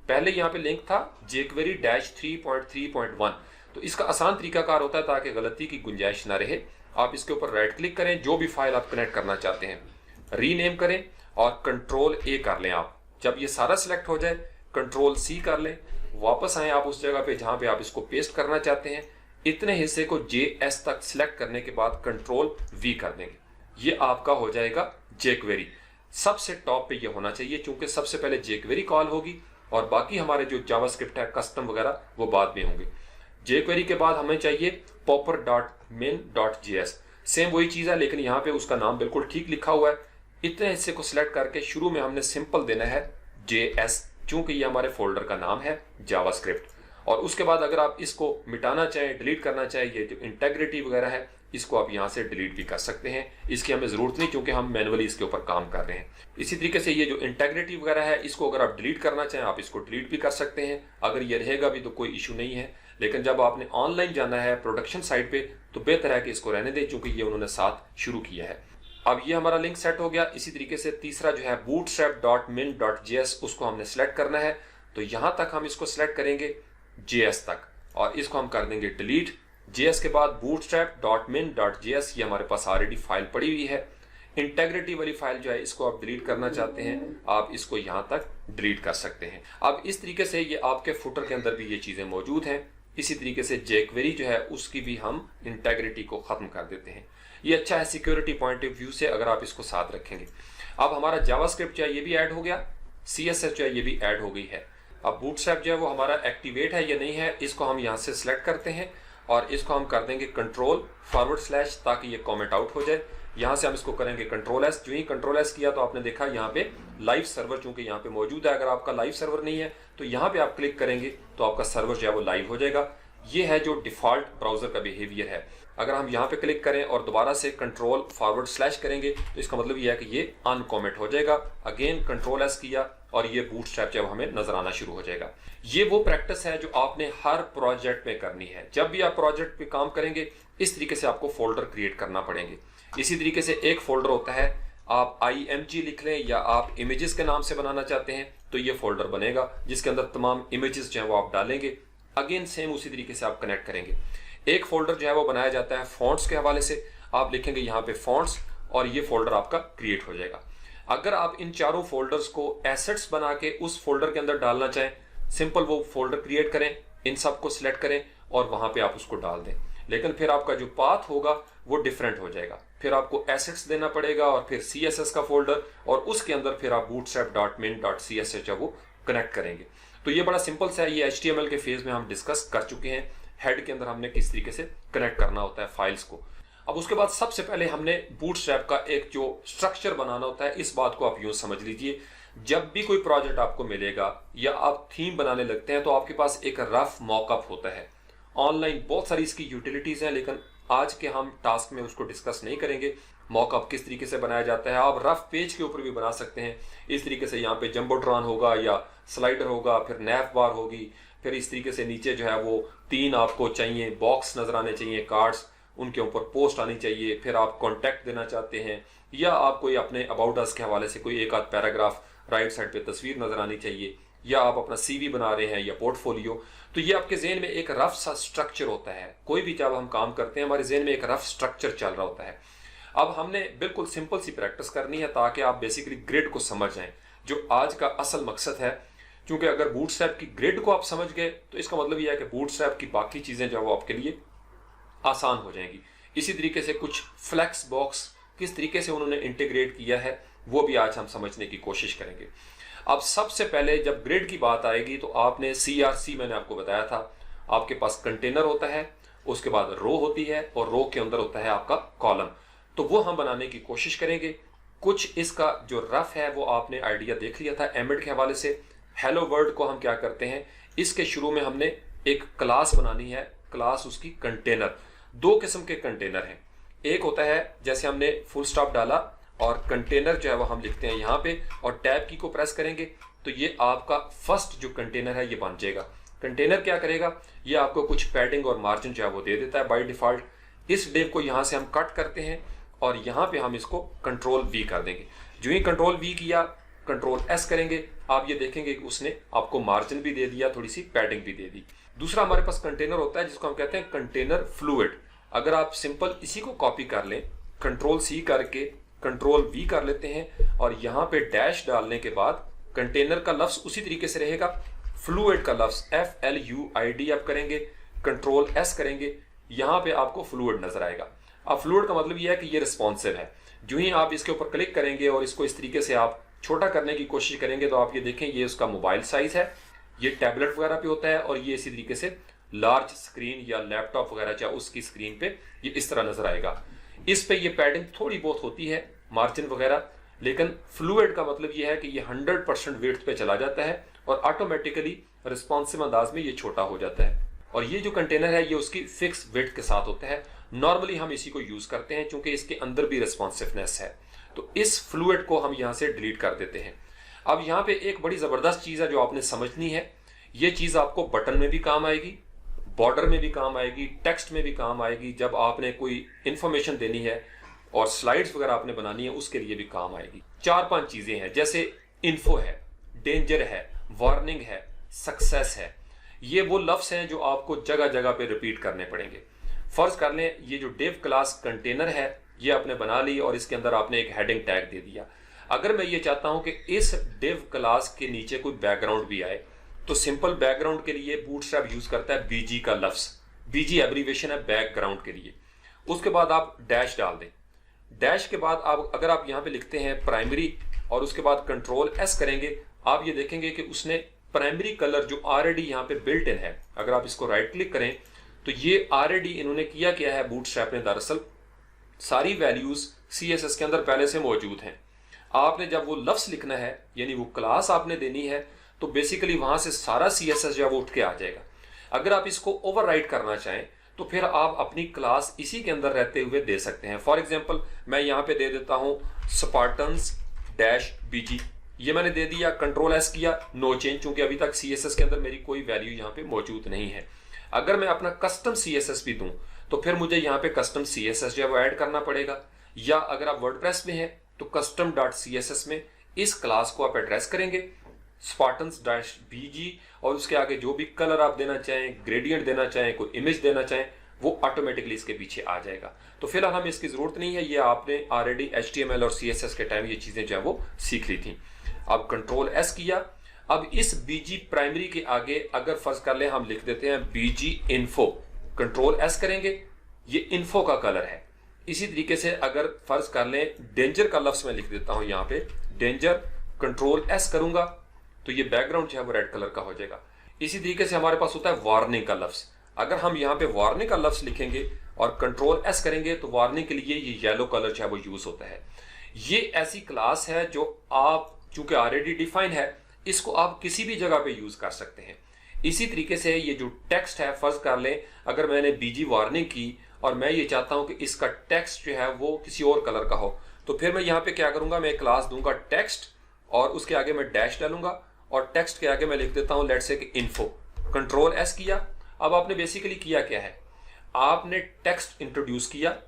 पहले यहाँ पे लिंक था jQuery-3.3.1, तो इसका आसान तरीकाकार होता है ताकि गलती की गुंजाइश ना रहे। आप इसके ऊपर राइट क्लिक करें, जो भी फाइल आप कनेक्ट करना चाहते हैं रीनेम करें और कंट्रोल A कर लें। आप जब ये सारा सिलेक्ट हो जाए कंट्रोल C कर लें, वापस आए आप उस जगह पे जहां पे आप इसको पेस्ट करना चाहते हैं। इतने हिस्से को JS तक सिलेक्ट करने के बाद कंट्रोल V कर देंगे, ये आपका हो जाएगा jQuery। सबसे टॉप पे ये होना चाहिए क्योंकि सबसे पहले jQuery कॉल होगी और बाकी हमारे जो जावास्क्रिप्ट है कस्टम वगैरह वो बाद में होंगे। jQuery के बाद हमें चाहिए popper.min.js, सेम वही चीज है लेकिन यहाँ पे उसका नाम बिल्कुल ठीक लिखा हुआ है। इतने हिस्से को सिलेक्ट करके शुरू में हमने सिंपल देना है JS, क्योंकि ये हमारे फोल्डर का नाम है जावास्क्रिप्ट। और उसके बाद अगर आप इसको मिटाना चाहें, डिलीट करना चाहें, ये जो इंटेग्रिटी वगैरह है इसको आप यहाँ से डिलीट भी कर सकते हैं, इसकी हमें जरूरत नहीं क्योंकि हम मैनुअली इसके ऊपर काम कर रहे हैं। इसी तरीके से ये जो इंटेग्रिटी वगैरह है इसको अगर आप डिलीट करना चाहें आप इसको डिलीट भी कर सकते हैं, अगर ये रहेगा भी तो कोई इशू नहीं है। लेकिन जब आपने ऑनलाइन जाना है प्रोडक्शन साइट पे तो बेहतर है कि इसको रहने दें क्योंकि ये उन्होंने साथ शुरू किया है। अब ये हमारा लिंक सेट हो गया। इसी तरीके से तीसरा जो है bootstrap.min.js, उसको हमने सेलेक्ट करना है, तो यहाँ तक हम इसको सेलेक्ट करेंगे JS तक और इसको हम कर देंगे डिलीट। JS के बाद bootstrap.min.js, ये हमारे पास ऑलरेडी फाइल पड़ी हुई है। इंटेग्रिटी वाली फाइल जो है इसको आप डिलीट करना चाहते हैं, आप इसको यहाँ तक डिलीट कर सकते हैं। अब इस तरीके से ये आपके फुटर के अंदर भी ये चीज़ें मौजूद हैं। इसी तरीके से jQuery जो है उसकी भी हम इंटेग्रिटी को ख़त्म कर देते हैं। ये अच्छा है सिक्योरिटी पॉइंट ऑफ व्यू से अगर आप इसको साथ रखेंगे। अब हमारा जावास्क्रिप्ट जो है ये भी ऐड हो गया, CSS जो है ये भी ऐड हो गई है। अब बूटस्ट्रैप जो है वो हमारा एक्टिवेट है या नहीं है, इसको हम यहाँ से सिलेक्ट करते हैं और इसको हम कर देंगे कंट्रोल / ताकि ये कमेंट आउट हो जाए। यहाँ से हम इसको करेंगे कंट्रोल एस। जो ही कंट्रोल एस किया तो आपने देखा यहाँ पे लाइव सर्वर चूंकि यहाँ पे मौजूद है। अगर आपका लाइव सर्वर नहीं है तो यहाँ पे आप क्लिक करेंगे तो आपका सर्वर जो है वो लाइव हो जाएगा। ये है जो डिफॉल्ट ब्राउजर का बिहेवियर है। अगर हम यहाँ पे क्लिक करें और दोबारा से कंट्रोल फॉरवर्ड स्लैश करेंगे तो इसका मतलब ये है कि ये अनकॉमेंट हो जाएगा। अगेन कंट्रोल एस किया और ये बूटस्ट्रैप जो हमें नजर आना शुरू हो जाएगा। ये वो प्रैक्टिस है जो आपने हर प्रोजेक्ट में करनी है। जब भी आप प्रोजेक्ट पे काम करेंगे इस तरीके से आपको फोल्डर क्रिएट करना पड़ेंगे। इसी तरीके से एक फोल्डर होता है, आप IMG लिख लें या आप इमेजेस के नाम से बनाना चाहते हैं तो ये फोल्डर बनेगा जिसके अंदर तमाम इमेजेस जो है वो आप डालेंगे। अगेन सेम उसी तरीके से आप कनेक्ट करेंगे। एक फोल्डर जो है वो बनाया जाता है फॉन्ट्स के हवाले से, आप लिखेंगे यहाँ पे फॉन्ट्स और ये फोल्डर आपका क्रिएट हो जाएगा। अगर आप इन चारों फोल्डर्स को एसेट्स बना के उस फोल्डर के अंदर डालना चाहें, सिंपल वो फोल्डर क्रिएट करें, इन सबको सिलेक्ट करें और वहां पे आप उसको डाल दें। लेकिन फिर आपका जो पाथ होगा वो डिफरेंट हो जाएगा। फिर आपको एसेट्स देना पड़ेगा और फिर CSS का फोल्डर और उसके अंदर फिर आप bootstrap.min.css जो वो कनेक्ट करेंगे। तो ये बड़ा सिंपल सा है। ये HTML के फेज में हम डिस्कस कर चुके हैं। हेड के अंदर हमने किस तरीके से कनेक्ट करना होता है फाइल्स को। अब उसके बाद सबसे पहले हमने बूटस्ट्रैप का एक जो स्ट्रक्चर बनाना होता है। इस बात को आप यूं समझ लीजिए, जब भी कोई प्रोजेक्ट आपको मिलेगा या आप थीम बनाने लगते हैं तो आपके पास एक रफ मॉकअप होता है। ऑनलाइन बहुत सारी इसकी यूटिलिटीज हैं लेकिन आज के हम टास्क में उसको डिस्कस नहीं करेंगे। मॉकअप किस तरीके से बनाया जाता है, आप रफ पेज के ऊपर भी बना सकते हैं। इस तरीके से यहाँ पे जंबोट्रॉन होगा या स्लाइडर होगा, फिर नैफ बार होगी, फिर इस तरीके से नीचे जो है वो 3 आपको चाहिए बॉक्स नजर आने चाहिए, कार्ड्स, उनके ऊपर पोस्ट आनी चाहिए। फिर आप कॉन्टैक्ट देना चाहते हैं या आप कोई अपने अबाउट अस के हवाले से कोई एक आध पैराग्राफ, राइट साइड पे तस्वीर नजर आनी चाहिए, या आप अपना CV बना रहे हैं या पोर्टफोलियो। तो ये आपके जेहन में एक रफ सा स्ट्रक्चर होता है। कोई भी जब हम काम करते हैं हमारे जेहन में एक रफ स्ट्रक्चर चल रहा होता है। अब हमने बिल्कुल सिंपल सी प्रैक्टिस करनी है ताकि आप बेसिकली ग्रिड को समझ जाएं, जो आज का असल मकसद है। क्योंकि अगर बूटस्ट्रैप की ग्रिड को आप समझ गए तो इसका मतलब यह है कि बूटस्ट्रैप की बाकी चीजें जो वो आपके लिए आसान हो जाएंगी। इसी तरीके से कुछ फ्लेक्स बॉक्स किस तरीके से उन्होंने इंटीग्रेट किया है वो भी आज हम समझने की कोशिश करेंगे। अब सबसे पहले जब ग्रिड की बात आएगी तो आपने CRC मैंने आपको बताया था, आपके पास कंटेनर होता है, उसके बाद रो होती है और रो के अंदर होता है आपका कॉलम। तो वो हम बनाने की कोशिश करेंगे। कुछ इसका जो रफ है वो आपने आइडिया देख लिया था एम्बेड के हवाले से। हेलो वर्ल्ड को हम क्या करते हैं, इसके शुरू में हमने एक क्लास बनानी है। क्लास उसकी कंटेनर, 2 किस्म के कंटेनर हैं। एक होता है जैसे हमने फुल स्टॉप डाला और कंटेनर जो है वो हम लिखते हैं यहाँ पे और टैब की को प्रेस करेंगे तो ये आपका फर्स्ट जो कंटेनर है ये बन जाएगा। कंटेनर क्या करेगा, ये आपको कुछ पैडिंग और मार्जिन जो है वो दे देता है बाय डिफॉल्ट। इस डिव को यहाँ से हम कट करते हैं और यहाँ पे हम इसको कंट्रोल V कर देंगे। जो ही कंट्रोल V किया, कंट्रोल S करेंगे, आप ये देखेंगे कि उसने आपको मार्जिन भी दे दिया, थोड़ी सी पैडिंग भी दे दी। दूसरा हमारे पास कंटेनर होता है जिसको हम कहते हैं कंटेनर फ्लूइड। अगर आप सिंपल इसी को कॉपी कर लें, कंट्रोल C करके कंट्रोल V कर लेते हैं और यहाँ पे डैश डालने के बाद कंटेनर का लफ्ज उसी तरीके से रहेगा, फ्लूइड का लफ्ज FLUID आप करेंगे, कंट्रोल S करेंगे, यहाँ पे आपको फ्लूइड नजर आएगा। अब फ्लूइड का मतलब यह है कि ये रिस्पॉन्सिव है। जो ही आप इसके ऊपर क्लिक करेंगे और इसको इस तरीके से आप छोटा करने की कोशिश करेंगे तो आप ये देखें ये उसका मोबाइल साइज है, ये टैबलेट वगैरह पे होता है और ये इसी तरीके से लार्ज स्क्रीन या लैपटॉप वगैरह चाहे उसकी स्क्रीन पे ये इस तरह नजर आएगा। इस पे ये पैडिंग थोड़ी बहुत होती है, मार्जिन वगैरह, लेकिन फ्लूइड का मतलब ये है कि ये 100% विड्थ पे चला जाता है और ऑटोमेटिकली रिस्पॉन्सिव अंदाज में ये छोटा हो जाता है। और ये जो कंटेनर है ये उसकी फिक्स विड्थ के साथ होता है। नॉर्मली हम इसी को यूज करते हैं क्योंकि इसके अंदर भी रिस्पॉन्सिवनेस है। तो इस फ्लूइड को हम यहाँ से डिलीट कर देते हैं। अब यहाँ पे एक बड़ी जबरदस्त चीज है जो आपने समझनी है। ये चीज आपको बटन में भी काम आएगी, बॉर्डर में भी काम आएगी, टेक्स्ट में भी काम आएगी। जब आपने कोई इंफॉर्मेशन देनी है और स्लाइड्स वगैरह आपने बनानी है उसके लिए भी काम आएगी। 4-5 चीजें हैं जैसे इन्फो है, डेंजर है, वार्निंग है, सक्सेस है। ये वो लफ्ज हैं जो आपको जगह जगह पे रिपीट करने पड़ेंगे। फर्ज कर लें ये जो डिव क्लास कंटेनर है ये आपने बना ली और इसके अंदर आपने एक हेडिंग टैग दे दिया। अगर मैं ये चाहता हूं कि इस डिव क्लास के नीचे कोई बैकग्राउंड भी आए तो सिंपल बैकग्राउंड के लिए बूटस्ट्रैप यूज करता है BG का लफ्ज। BG एब्रीविएशन है बैकग्राउंड के लिए। उसके बाद आप डैश डाल दें। डैश के बाद आप अगर आप यहाँ पे लिखते हैं प्राइमरी और उसके बाद कंट्रोल S करेंगे, आप ये देखेंगे कि उसने प्राइमरी कलर जो ऑलरेडी यहाँ पे बिल्ट इन है, अगर आप इसको राइट क्लिक करें तो ये ऑलरेडी इन्होंने किया क्या है, बूटस्ट्रैप ने दरअसल सारी वैल्यूज CSS के अंदर पहले से मौजूद हैं। आपने जब वो लफ्ज लिखना है यानी वो क्लास आपने देनी है तो बेसिकली वहां से सारा CSS जो है वो उठ के आ जाएगा। अगर आप इसको ओवरराइट करना चाहें तो फिर आप अपनी क्लास इसी के अंदर रहते हुए दे सकते हैं। फॉर एग्जांपल मैं यहाँ पे दे देता हूँ Spartans-BG, ये मैंने दे दिया, कंट्रोल S किया, नो चेंज, चूंकि अभी तक CSS के अंदर मेरी कोई वैल्यू यहाँ पे मौजूद नहीं है। अगर मैं अपना कस्टम CSS भी दूं तो फिर मुझे यहाँ पे कस्टम CSS जो है वो ऐड करना पड़ेगा, या अगर आप वर्डप्रेस में हैं तो custom.css में इस क्लास को आप एड्रेस करेंगे Spartans-BG, और उसके आगे जो भी कलर आप देना चाहें, ग्रेडियंट देना चाहें, कोई इमेज देना चाहें, वो ऑटोमेटिकली इसके पीछे आ जाएगा। तो फिलहाल हमें इसकी जरूरत नहीं है, ये आपने ऑलरेडी HTML और CSS के टाइम ये चीजें जो है वो सीख ली थी। अब कंट्रोल S किया। अब इस BG प्राइमरी के आगे अगर फर्ज कर ले हम लिख देते हैं BG info, कंट्रोल S करेंगे, ये इन्फो का कलर है। इसी तरीके से अगर फर्ज कर लें डेंजर का लफ्ज मैं लिख देता हूं यहाँ पे डेंजर, कंट्रोल S करूंगा तो ये बैकग्राउंड जो है वो रेड कलर का हो जाएगा। इसी तरीके से हमारे पास होता है वार्निंग का लफ्ज। अगर हम यहाँ पे वार्निंग का लफ्ज लिखेंगे और कंट्रोल S करेंगे तो वार्निंग के लिए ये येलो कलर जो है वो यूज होता है। ये ऐसी क्लास है जो आप चूंकि ऑलरेडी डिफाइन है, इसको आप किसी भी जगह पे यूज कर सकते हैं। इसी तरीके से ये जो टेक्स्ट है, फर्ज कर लें अगर मैंने BG वार्निंग की और मैं ये चाहता हूं कि इसका टेक्स्ट जो है वो किसी और कलर का हो, तो फिर मैं यहाँ पे क्या करूंगा, मैं क्लास दूंगा टेक्स्ट और उसके आगे मैं डैश डालूंगा और टेक्स्ट के आगे मैं लिख देता हूं लेट्स से कि इन्फो, कंट्रोल S किया। अब आपने बेसिकली किया क्या है, आपने टेक्स्ट इंट्रोड्यूस किया,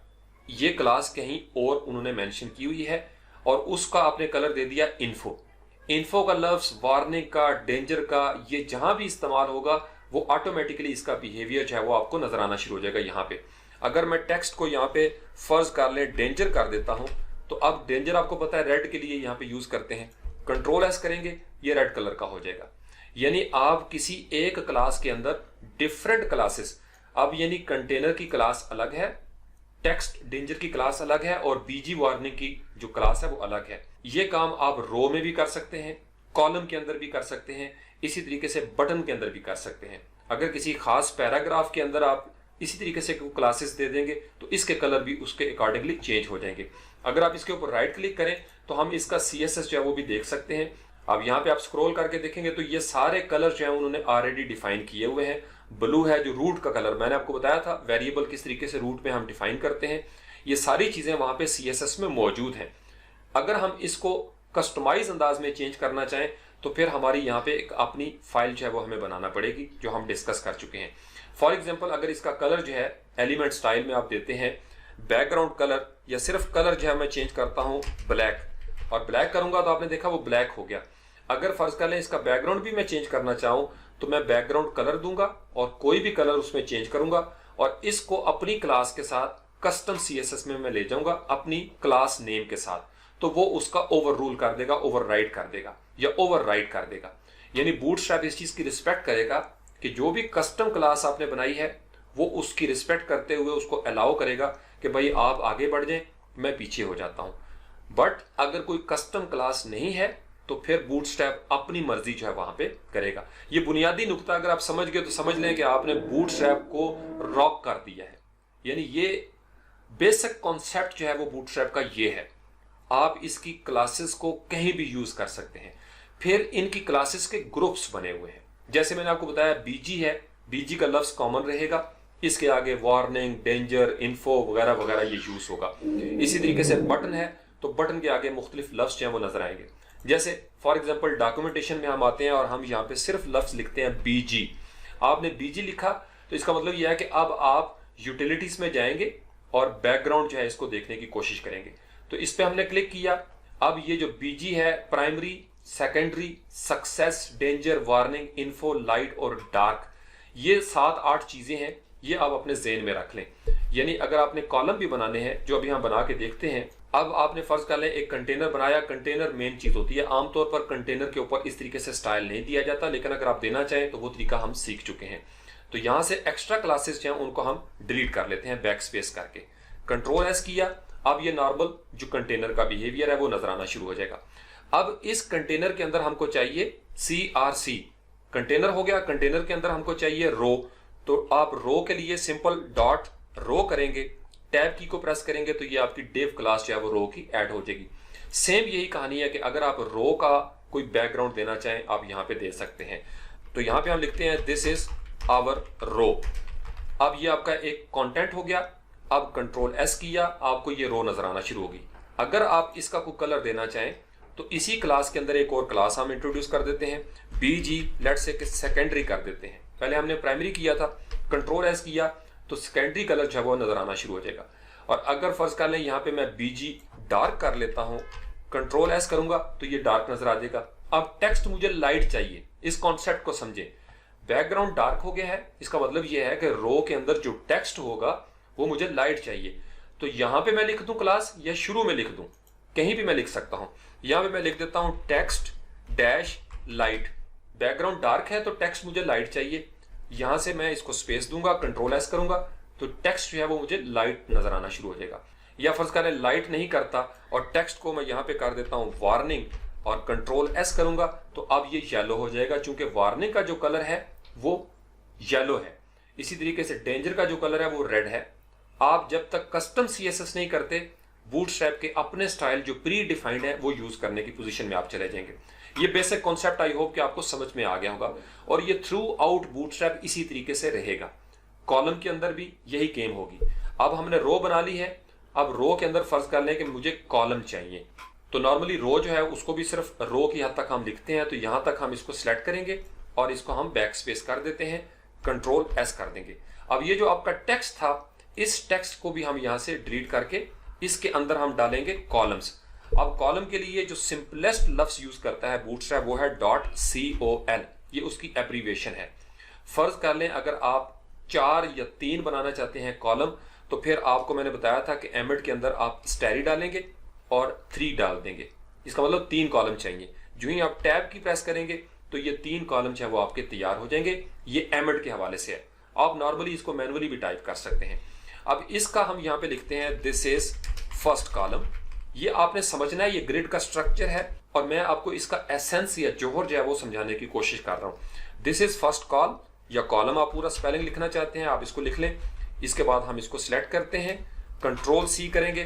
ये क्लास कहीं और उन्होंने मेंशन की हुई है और उसका आपने कलर दे दिया इन्फो। इन्फो का लफ्ज, वार्निंग का, डेंजर का, ये जहां भी इस्तेमाल होगा वो ऑटोमेटिकली इसका बिहेवियर जो है वो आपको नजर आना शुरू हो जाएगा। यहाँ पे अगर मैं टेक्स्ट को यहाँ पे फर्ज कर ले डेंजर कर देता हूं तो अब डेंजर आपको पता है रेड के लिए यहाँ पे यूज करते हैं, कंट्रोल S करेंगे ये रेड कलर का हो जाएगा। यानी आप किसी एक क्लास के अंदर डिफरेंट क्लासेस, अब यानी कंटेनर की क्लास अलग है, टेक्स्ट डेंजर की क्लास अलग है और BG वार्निंग की जो क्लास है वो अलग है। ये काम आप रो में भी कर सकते हैं, कॉलम के अंदर भी कर सकते हैं, इसी तरीके से बटन के अंदर भी कर सकते हैं। अगर किसी खास पैराग्राफ के अंदर आप इसी तरीके से क्लासेस दे देंगे तो इसके कलर भी उसके अकॉर्डिंगली चेंज हो जाएंगे। अगर आप इसके ऊपर राइट क्लिक करें तो हम इसका CSS जो है वो भी देख सकते हैं। अब यहाँ पे आप स्क्रॉल करके देखेंगे तो ये सारे कलर जो है उन्होंने ऑलरेडी डिफाइन किए हुए हैं। ब्लू है जो रूट का कलर, मैंने आपको बताया था वेरिएबल किस तरीके से रूट में हम डिफाइन करते हैं, ये सारी चीजें वहां पे CSS में मौजूद हैं। अगर हम इसको कस्टमाइज अंदाज में चेंज करना चाहें तो फिर हमारी यहाँ पे एक अपनी फाइल जो है वो हमें बनाना पड़ेगी, जो हम डिस्कस कर चुके हैं। फॉर एग्जाम्पल अगर इसका कलर जो है एलिमेंट स्टाइल में आप देते हैं बैकग्राउंड कलर, या सिर्फ कलर जो है मैं चेंज करता हूँ ब्लैक, और ब्लैक करूंगा तो आपने देखा वो ब्लैक हो गया। अगर फर्ज कर लें इसका बैकग्राउंड भी मैं चेंज करना चाहूँ तो मैं बैकग्राउंड कलर दूंगा और कोई भी कलर उसमें चेंज करूंगा और इसको अपनी क्लास के साथ कस्टम CSS में मैं ले जाऊंगा अपनी क्लास नेम के साथ, तो वो उसका ओवर रूल कर देगा, ओवरराइड कर देगा या ओवरराइड कर देगा। यानी बूटस्ट्रैप इस चीज की रिस्पेक्ट करेगा कि जो भी कस्टम क्लास आपने बनाई है वो उसकी रिस्पेक्ट करते हुए उसको अलाउ करेगा कि भाई आप आगे बढ़ जाएं, मैं पीछे हो जाता हूं। बट अगर कोई कस्टम क्लास नहीं है तो फिर बूटस्ट्रैप अपनी मर्जी जो है वहां पे करेगा। ये बुनियादी नुक्ता अगर आप समझ गए तो समझ लें कि आपने बूटस्ट्रैप को रॉक कर दिया है। यानी ये बेसिक कॉन्सेप्ट जो है वो बूटस्ट्रैप का ये है। आप इसकी क्लासेस को कहीं भी यूज कर सकते हैं। फिर इनकी क्लासेस के ग्रुप्स बने हुए हैं, जैसे मैंने आपको बताया BG है, BG का लफ्ज कॉमन रहेगा, इसके आगे वार्निंग, डेंजर, इन्फो वगैरह वगैरह ये यूज होगा। इसी तरीके से बटन है तो बटन के आगे मुख्तलिफ लफ्ज जो है वो नजर आएंगे। जैसे फॉर एग्जाम्पल डॉक्यूमेंटेशन में हम आते हैं और हम यहाँ पे सिर्फ लफ्ज लिखते हैं BG। आपने BG लिखा तो इसका मतलब यह है कि अब आप यूटिलिटीज में जाएंगे और बैकग्राउंड जो है इसको देखने की कोशिश करेंगे। तो इस पे हमने क्लिक किया। अब ये जो BG है primary, secondary, success, danger, warning, info, light और डार्क, ये 7-8 चीजें हैं, ये आप अपने ज़हन में रख लें। यानी अगर आपने कॉलम भी बनाने हैं जो अभी हम बना के देखते हैं। अब आपने फर्ज कर लें एक कंटेनर बनाया, कंटेनर मेन चीज होती है। आमतौर पर कंटेनर के ऊपर इस तरीके से स्टाइल नहीं दिया जाता, लेकिन अगर आप देना चाहें तो वो तरीका हम सीख चुके हैं। तो यहां से एक्स्ट्रा क्लासेस जो हैं उनको हम डिलीट कर लेते हैं बैक स्पेस करके, कंट्रोल S किया। अब ये नॉर्मल जो कंटेनर का बिहेवियर है वो नजर आना शुरू हो जाएगा। अब इस कंटेनर के अंदर हमको चाहिए CRC, कंटेनर हो गया। कंटेनर के अंदर हमको चाहिए रो, तो आप रो के लिए सिंपल डॉट रो करेंगे, टैब की को प्रेस करेंगे तो ये आपकी डिव क्लास जो है वो रो की ऐड हो जाएगी। सेम यही कहानी है कि अगर आप रो का कोई बैकग्राउंड देना चाहें आप यहाँ पे दे सकते हैं। तो यहाँ पे हम लिखते हैं दिस इज आवर रो। अब ये आपका एक कंटेंट हो गया। अब कंट्रोल एस किया, आपको ये रो नजर आना शुरू होगी। अगर आप इसका कोई कलर देना चाहें तो इसी क्लास के अंदर एक और क्लास हम इंट्रोड्यूस कर देते हैं, बीजी लेट से सेकेंडरी कर देते हैं। पहले हमने प्राइमरी किया था, कंट्रोल एस किया तो सेकेंडरी कलर जो है वो नजर आना शुरू हो जाएगा। और अगर फर्ज कर लें यहाँ पे मैं बीजी डार्क कर लेता हूँ, कंट्रोल एस करूंगा तो ये डार्क नजर आ जाएगा। अब टेक्स्ट मुझे लाइट चाहिए, इस कॉन्सेप्ट को समझे। बैकग्राउंड डार्क हो गया है, इसका मतलब ये है कि रो के अंदर जो टेक्स्ट होगा वो मुझे लाइट चाहिए। तो यहां पे मैं लिख दूं क्लास या शुरू में लिख दूं, कहीं भी मैं लिख सकता हूं। यहां पे मैं लिख देता हूं text dash light. Background dark है तो टेक्स्ट मुझे लाइट चाहिए। यहां से मैं इसको स्पेस दूंगा, कंट्रोल एस करूंगा तो टेक्स्ट जो है वो मुझे लाइट नजर आना शुरू हो जाएगा। या फर्ज करें लाइट नहीं करता और टेक्स्ट को मैं यहां पे कर देता हूं वार्निंग और कंट्रोल एस करूंगा तो अब ये येलो हो जाएगा, चूंकि वार्निंग का जो कलर है वो येलो है। इसी तरीके से डेंजर का जो कलर है वो रेड है। आप जब तक कस्टम सीएसएस नहीं करते, बूटस्ट्रैप के अपने स्टाइल जो प्री डिफाइंड है वो यूज करने की पोजीशन में आप चले जाएंगे। ये बेसिक कॉन्सेप्ट आई होप कि आपको समझ में आ गया होगा और ये थ्रू आउट बूटस्ट्रैप इसी तरीके से रहेगा। कॉलम के अंदर भी यही गेम होगी। अब हमने रो बना ली है, अब रो के अंदर फर्ज कर लें कि मुझे कॉलम चाहिए। तो नॉर्मली रो जो है उसको भी सिर्फ रो की हद तक हम लिखते हैं, तो यहां तक हम इसको सिलेक्ट करेंगे और इसको हम बैक स्पेस कर देते हैं, कंट्रोल एस कर देंगे। अब ये जो आपका टेक्स्ट था, इस टेक्स्ट को भी हम यहां से डिलीट करके इसके अंदर हम डालेंगे कॉलम्स। अब कॉलम के लिए जो सिंपलेस्ट लफ्ज यूज करता है बूटस्ट्रैप वो है .col, ये उसकी एब्रीविएशन है। फर्ज कर लें अगर आप 4 या 3 बनाना चाहते हैं कॉलम, तो फिर आपको मैंने बताया था कि एमिड के अंदर आप स्टैरी डालेंगे और 3 डाल देंगे, इसका मतलब 3 कॉलम चाहिए। जो ही आप टैब की प्रेस करेंगे तो ये 3 कॉलम जो है वो आपके तैयार हो जाएंगे। ये एमिड के हवाले से है, आप नॉर्मली इसको मैनुअली भी टाइप कर सकते हैं। अब इसका हम यहाँ पे लिखते हैं दिस इज फर्स्ट कॉलम। ये आपने समझना है, ये ग्रिड का स्ट्रक्चर है और मैं आपको इसका एसेंस या जौहर जो है वो समझाने की कोशिश कर रहा हूँ। दिस इज फर्स्ट कॉल या कॉलम, आप पूरा स्पेलिंग लिखना चाहते हैं आप इसको लिख लें। इसके बाद हम इसको सिलेक्ट करते हैं, कंट्रोल सी करेंगे,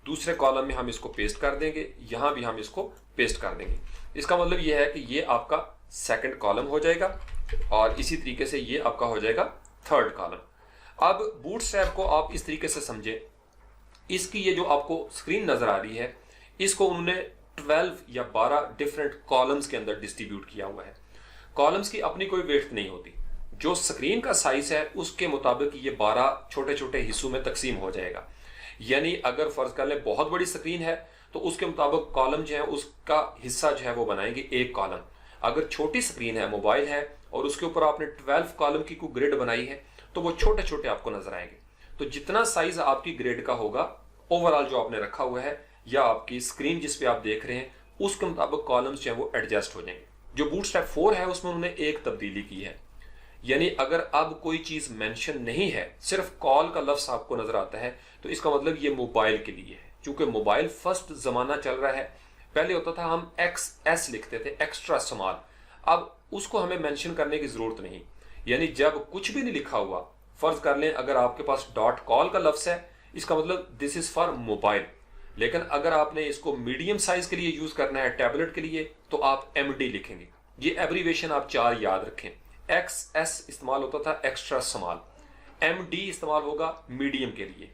दूसरे कॉलम में हम इसको पेस्ट कर देंगे, यहां भी हम इसको पेस्ट कर देंगे। इसका मतलब यह है कि ये आपका सेकंड कॉलम हो जाएगा और इसी तरीके से ये आपका हो जाएगा थर्ड कॉलम। अब बूटस्ट्रैप को आप इस तरीके से समझे, इसकी ये जो आपको स्क्रीन नजर आ रही है इसको उन्होंने 12 या 12 डिफरेंट कॉलम्स के अंदर डिस्ट्रीब्यूट किया हुआ है। कॉलम्स की अपनी कोई वेट नहीं होती, जो स्क्रीन का साइज है उसके मुताबिक ये 12 छोटे छोटे हिस्सों में तकसीम हो जाएगा। यानी अगर फर्ज कर लें बहुत बड़ी स्क्रीन है तो उसके मुताबिक कॉलम जो है उसका हिस्सा जो है वो बनाएंगे एक कॉलम। अगर छोटी स्क्रीन है, मोबाइल है और उसके ऊपर आपने 12 कॉलम की कोई ग्रिड बनाई है तो वो छोटे छोटे आपको नजर आएंगे। तो जितना साइज आपकी ग्रिड का होगा ओवरऑल जो आपने रखा हुआ है या आपकी स्क्रीन जिस पे आप देख रहे हैं उसके मुताबिक कॉलम्स जो है वो एडजस्ट हो जाएंगे। जो बूटस्ट्रैप 4 है उसमें उन्होंने एक तब्दीली की है, यानी अगर अब कोई चीज मेंशन नहीं है, सिर्फ कॉल का लफ्ज आपको नजर आता है, तो इसका मतलब ये मोबाइल के लिए है। चूंकि मोबाइल फर्स्ट जमाना चल रहा है, पहले होता था हम XS लिखते थे, एक्स्ट्रा स्मॉल, अब उसको हमें मेंशन करने की जरूरत नहीं। यानी जब कुछ भी नहीं लिखा हुआ, फर्ज कर लें अगर आपके पास .call का लफ्ज है, इसका मतलब दिस इज फॉर मोबाइल। लेकिन अगर आपने इसको मीडियम साइज के लिए यूज करना है, टैबलेट के लिए, तो आप MD लिखेंगे। ये एब्रीवेशन आप 4 याद रखें। XS इस्तेमाल होता था एक्स्ट्रा स्मॉल, MD इस्तेमाल होगा मीडियम के लिए,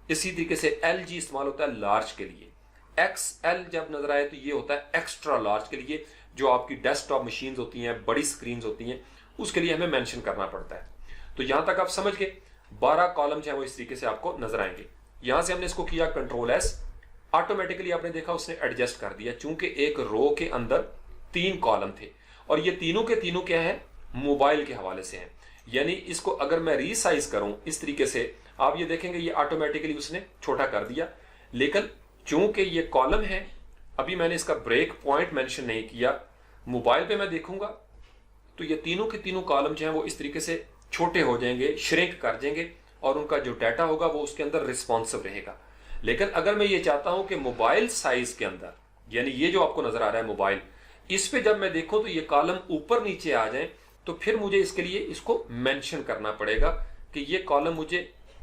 इसी तरीके से LG इस्तेमाल होता है लार्ज के लिए। XL जब नजर आए तो ये होता है एक्स्ट्रा लार्ज के लिए, जो आपकी डेस्कटॉप मशीन्स होती हैं, बड़ी स्क्रीन होती हैं, उसके लिए हमें मेंशन करना पड़ता है। तो यहां तक आप समझ गए, 12 कॉलम जो है वो इस तरीके से आपको नजर आएंगे। यहां से हमने इसको किया कंट्रोल S, ऑटोमेटिकली आपने देखा उसने एडजस्ट कर दिया, चूंकि एक रो के अंदर 3 कॉलम थे और ये तीनों के तीनों क्या है, मोबाइल के हवाले से हैं। यानी इसको अगर मैं रीसाइज करूं इस तरीके से, आप ये देखेंगे ये ऑटोमेटिकली उसने छोटा कर दिया। लेकिन चूंकि ये कॉलम है, अभी मैंने इसका ब्रेक पॉइंट मेंशन नहीं किया, मोबाइल पे मैं देखूंगा तो ये तीनों के तीनों कॉलम जो है वो इस तरीके से छोटे हो जाएंगे, श्रिंक कर जाएंगे और उनका जो डाटा होगा वो उसके अंदर रिस्पॉन्सिव रहेगा। लेकिन अगर मैं ये चाहता हूं कि मोबाइल साइज के अंदर, यानी ये जो आपको नजर आ रहा है मोबाइल, इस पे जब मैं देखूं तो ये कॉलम ऊपर नीचे आ जाए, तो फिर मुझे इसके लिए इसको मेंशन करना पड़ेगा कि ये कॉलम मुझे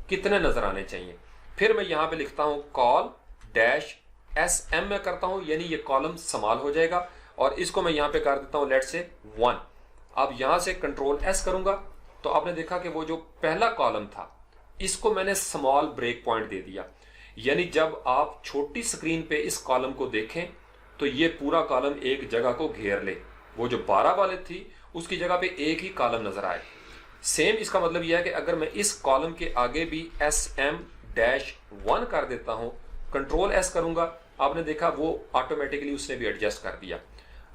कितने नजर आने चाहिए। फिर मैं यहाँ पे लिखता हूँ कॉल डैश SM में करता हूँ, यानी ये कॉलम स्मॉल हो जाएगा और इसको मैं यहाँ पे कर देता हूँ लेट से 1। अब यहाँ से कंट्रोल S करूंगा तो आपने देखा कि वो जो पहला कॉलम था इसको मैंने स्मॉल ब्रेक पॉइंट दे दिया, यानी जब आप छोटी स्क्रीन पे इस कॉलम को देखें तो ये पूरा कॉलम एक जगह को घेर ले, वो जो 12 वाले थी उसकी जगह पे एक ही कॉलम नजर आए। सेम इसका मतलब यह है कि अगर मैं इस कॉलम के आगे भी SM-1 कर देता हूं, कंट्रोल S करूंगा, आपने देखा वो ऑटोमेटिकली उसने भी एडजस्ट कर दिया।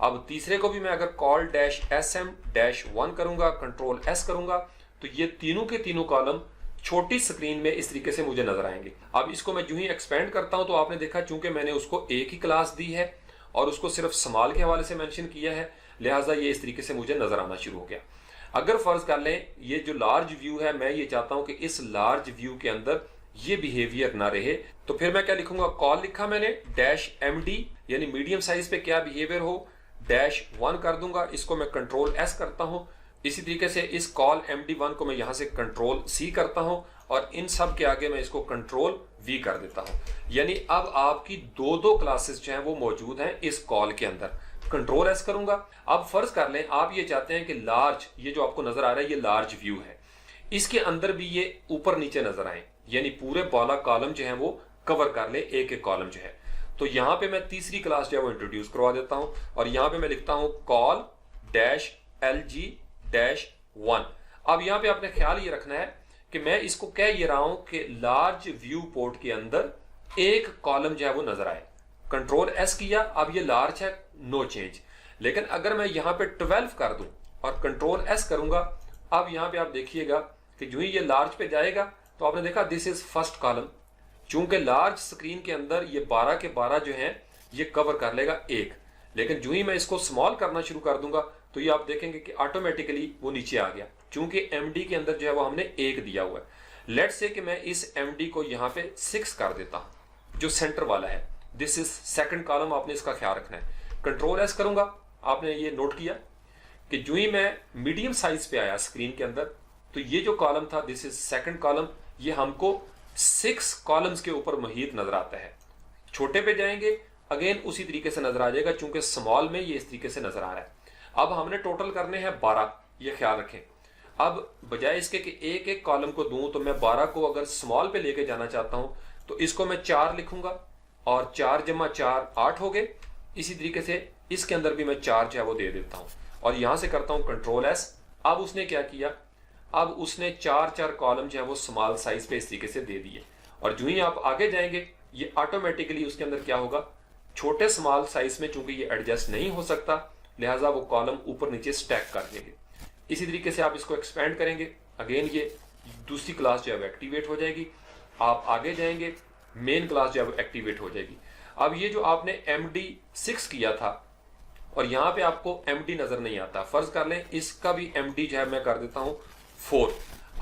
अब तीसरे को भी मैं अगर कॉल डैश SM-1 करूंगा, कंट्रोल S करूंगा, तो ये तीनों के तीनों कॉलम छोटी स्क्रीन में इस तरीके से मुझे नजर आएंगे। अब इसको मैं जो ही एक्सपेंड करता हूं तो आपने देखा चूंकि मैंने उसको एक ही क्लास दी है और उसको सिर्फ स्मॉल के हवाले से मेंशन किया है, लिहाजा ये इस तरीके से मुझे नजर आना शुरू हो गया। अगर फर्ज कर लें ये जो लार्ज व्यू है, मैं ये चाहता हूं कि इस लार्ज व्यू के अंदर ये बिहेवियर ना रहे, तो फिर मैं क्या लिखूंगा, कॉल लिखा मैंने डैश MD यानी मीडियम साइज पे क्या बिहेवियर हो, -1 कर दूंगा, इसको मैं कंट्रोल S करता हूं। इसी तरीके से इस कॉल MD1 को मैं यहां से कंट्रोल C करता हूं और इन सब के आगे मैं इसको कंट्रोल V कर देता हूं। यानी अब आपकी दो क्लासेस जो हैं वो मौजूद हैं इस कॉल के अंदर। कंट्रोल S करूंगा। अब फर्ज कर लें आप ये चाहते हैं कि लार्ज, ये जो आपको नजर आ रहा है ये लार्ज व्यू है, इसके अंदर भी ये ऊपर नीचे नजर आए, यानी पूरे वाला कॉलम जो है वो कवर कर ले एक एक कॉलम जो है। तो यहां पे मैं तीसरी क्लास जो है वो इंट्रोड्यूस करवा देता हूं और यहां पे मैं लिखता हूं कॉल डैश LG-1। अब यहां पे आपने ख्याल ये रखना है कि मैं इसको कह ये रहा हूं कि लार्ज व्यू पोर्ट के अंदर एक कॉलम जो है वो नजर आए। कंट्रोल S किया, अब ये लार्ज है, नो चेंज। लेकिन अगर मैं यहां पे 12 कर दूं और कंट्रोल S करूंगा, अब यहां पे आप देखिएगा कि जो ही ये लार्ज पे जाएगा तो आपने देखा दिस इज फर्स्ट कॉलम। चूंकि लार्ज स्क्रीन के अंदर ये 12 के 12 जो हैं ये कवर कर लेगा एक, लेकिन जो ही मैं इसको स्मॉल करना शुरू कर दूंगा तो ये आप देखेंगे कि ऑटोमेटिकली वो नीचे आ गया, चूंकि MD के अंदर जो है वो हमने 1 दिया हुआ है। लेट्स से कि मैं इस MD को यहाँ पे 6 कर देता हूं, जो सेंटर वाला है, दिस इज सेकंड कॉलम, आपने इसका ख्याल रखना है। कंट्रोल S करूंगा, आपने ये नोट किया कि जो ही मैं मीडियम साइज पे आया स्क्रीन के अंदर तो ये जो कॉलम था दिस इज सेकंड कॉलम, ये हमको 6 कॉलम्स के ऊपर मुहित नजर आता है। छोटे पे जाएंगे अगेन उसी तरीके से नजर आ जाएगा, चूंकि स्मॉल में ये इस तरीके से नजर आ रहा है। अब हमने टोटल करने हैं 12, ये ख्याल रखें। अब बजाय इसके कि एक एक कॉलम को दूं तो मैं 12 को अगर स्मॉल पे लेके जाना चाहता हूं तो इसको मैं 4 लिखूंगा और 4 जमा 4 8 हो गए। इसी तरीके से इसके अंदर भी मैं 4 जो है वो दे देता हूं और यहां से करता हूं कंट्रोल S। अब उसने क्या किया, अब उसने 4 कॉलम जो है वो स्मॉल साइज पे इस तरीके से दे दिए और जो ही आप आगे जाएंगे ये ऑटोमेटिकली उसके अंदर क्या होगा, छोटे स्मॉल साइज में चूंकि ये एडजस्ट नहीं हो सकता लिहाजा वो कॉलम ऊपर नीचे स्टैक कर देंगे। इसी तरीके से आप इसको एक्सपेंड करेंगे, अगेन ये दूसरी क्लास जो है वो एक्टिवेट हो जाएगी। आप आगे जाएंगे, मेन क्लास जो है वो एक्टिवेट हो जाएगी। अब ये जो आपने MD6 किया था और यहाँ पे आपको MD नजर नहीं आता, फर्ज कर लें इसका भी MD जो है मैं कर देता हूँ 4।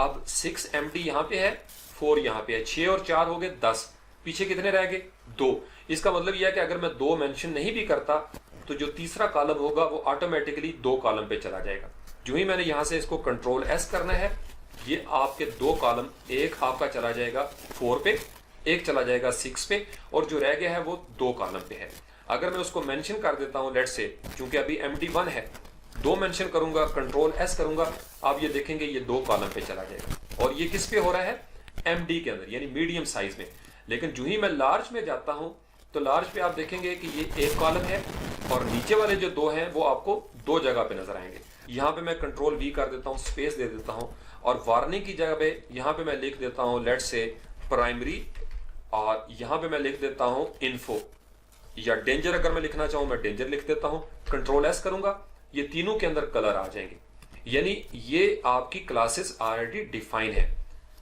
अब 6 MD यहाँ पे है, 4 यहाँ पे है, 6 और 4 हो गए 10, पीछे कितने रह गए 2। इसका मतलब यह है कि अगर मैं 2 मेंशन नहीं भी करता तो जो तीसरा कॉलम होगा वो ऑटोमेटिकली 2 कॉलम पे चला जाएगा। जो ही मैंने यहां से इसको कंट्रोल S करना है, ये आपके 2 कॉलम, एक आपका चला जाएगा 4 पे, एक चला जाएगा 6 पे और जो रह गया है वो 2 कॉलम पे है। अगर मैं उसको मेंशन कर देता हूं लेट्स से, क्योंकि अभी MD1 है, 2 मेंशन करूंगा, कंट्रोल S करूंगा, आप ये देखेंगे ये 2 कॉलम पे चला जाएगा और ये किस पे हो रहा है, MD के अंदर यानी मीडियम साइज में। लेकिन जो ही मैं लार्ज में जाता हूं तो लार्ज पे आप देखेंगे कि ये एक कॉलम है और नीचे वाले जो 2 हैं वो आपको 2 जगह पे नजर आएंगे। यहाँ पे मैं कंट्रोल V कर देता हूँ, स्पेस दे देता हूँ और वार्निंग की जगह पे यहाँ पे मैं लिख देता हूँ लेट्स से प्राइमरी और यहाँ पे मैं लिख देता हूँ इन्फो, या डेंजर अगर मैं लिखना चाहूँ मैं डेंजर लिख देता हूँ। कंट्रोल S करूंगा, ये तीनों के अंदर कलर आ जाएंगे, यानी ये आपकी क्लासेस ऑलरेडी डिफाइन है।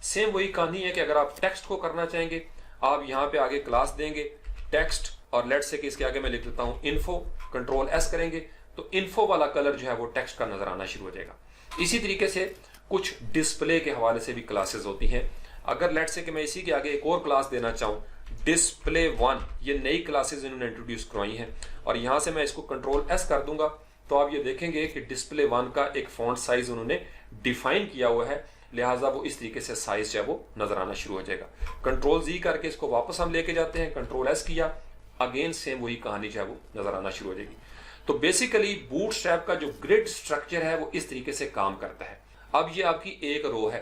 सेम वही कहानी है कि अगर आप टेक्स्ट को करना चाहेंगे आप यहाँ पे आगे क्लास देंगे टेक्स्ट और लेट्स से कि इसके आगे मैं लिख देता हूँ इन्फो, कंट्रोल S करेंगे तो इन्फो वाला कलर जो है वो टेक्स्ट का नजर आना शुरू हो जाएगा। इसी तरीके से कुछ डिस्प्ले के हवाले से भी क्लासेस होती हैं। अगर लेट्स से कि मैं इसी के आगे एक और क्लास देना चाहूँ डिस्प्ले 1, ये नई क्लासेस इन्होंने इंट्रोड्यूस करवाई हैं और यहाँ से मैं इसको कंट्रोल S कर दूंगा तो आप ये देखेंगे कि डिस्प्ले 1 का एक फॉन्ट साइज उन्होंने डिफाइन किया हुआ है, लिहाजा वो इस तरीके से साइज जो है वो नजर आना शुरू हो जाएगा। कंट्रोल जी करके इसको वापस हम लेके जाते हैं, कंट्रोल एस किया, अगेन सेम वही कहानी जो है वो नजर आना शुरू हो जाएगी। तो बेसिकली बूटस्ट्रैप का जो ग्रिड स्ट्रक्चर है वो इस तरीके से काम करता है। अब ये आपकी एक रो है,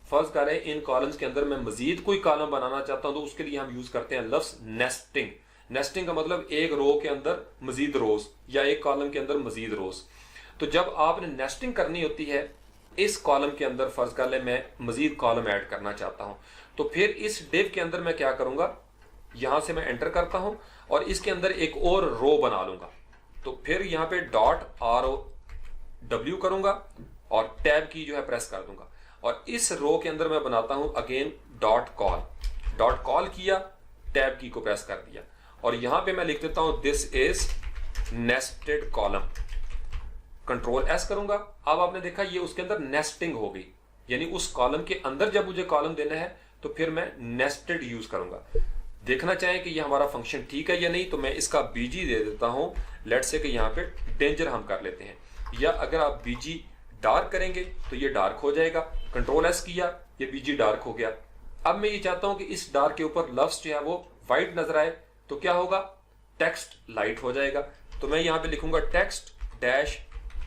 फर्ज करें इन कॉलम्स के अंदर मैं मजीद कोई कॉलम बनाना चाहता हूं तो उसके लिए हम यूज करते हैं लफ्ज नेस्टिंग। नेस्टिंग का मतलब एक रो के अंदर मजीद रोज या एक कॉलम के अंदर मजीद रोज। तो जब आपने नेस्टिंग करनी होती है इस कॉलम के अंदर, फर्ज कर ले मैं मजीद कॉलम ऐड करना चाहता हूं, तो फिर इस डिव के अंदर मैं क्या करूंगा, यहां से मैं एंटर करता हूं और इसके अंदर एक और रो बना लूंगा। तो फिर यहां पे डॉट ROW करूंगा और टैब की जो है प्रेस कर दूंगा और इस रो के अंदर मैं बनाता हूं अगेन डॉट कॉल किया, टैब की को प्रेस कर दिया और यहां पे मैं लिख देता हूं this is nested column, control S करूंगा। अब आपने देखा ये उसके अंदर नेस्टिंग हो गई, यानी उस कॉलम के अंदर जब मुझे कॉलम देना है तो फिर मैं नेस्टेड यूज करूंगा। देखना चाहें कि ये हमारा फंक्शन ठीक है या नहीं, तो मैं इसका बीजी दे देता हूं। लेट्स से कि यहाँ पे डेंजर हम कर लेते हैं, या अगर आप बीजी डार्क करेंगे तो ये डार्क हो जाएगा, कंट्रोल एस किया, ये बीजी डार्क हो गया। अब मैं ये चाहता हूं कि इस डार्क के ऊपर लफ्ज जो है वो व्हाइट नजर आए, तो क्या होगा, टेक्स्ट लाइट हो जाएगा। तो मैं यहाँ पे लिखूंगा text dash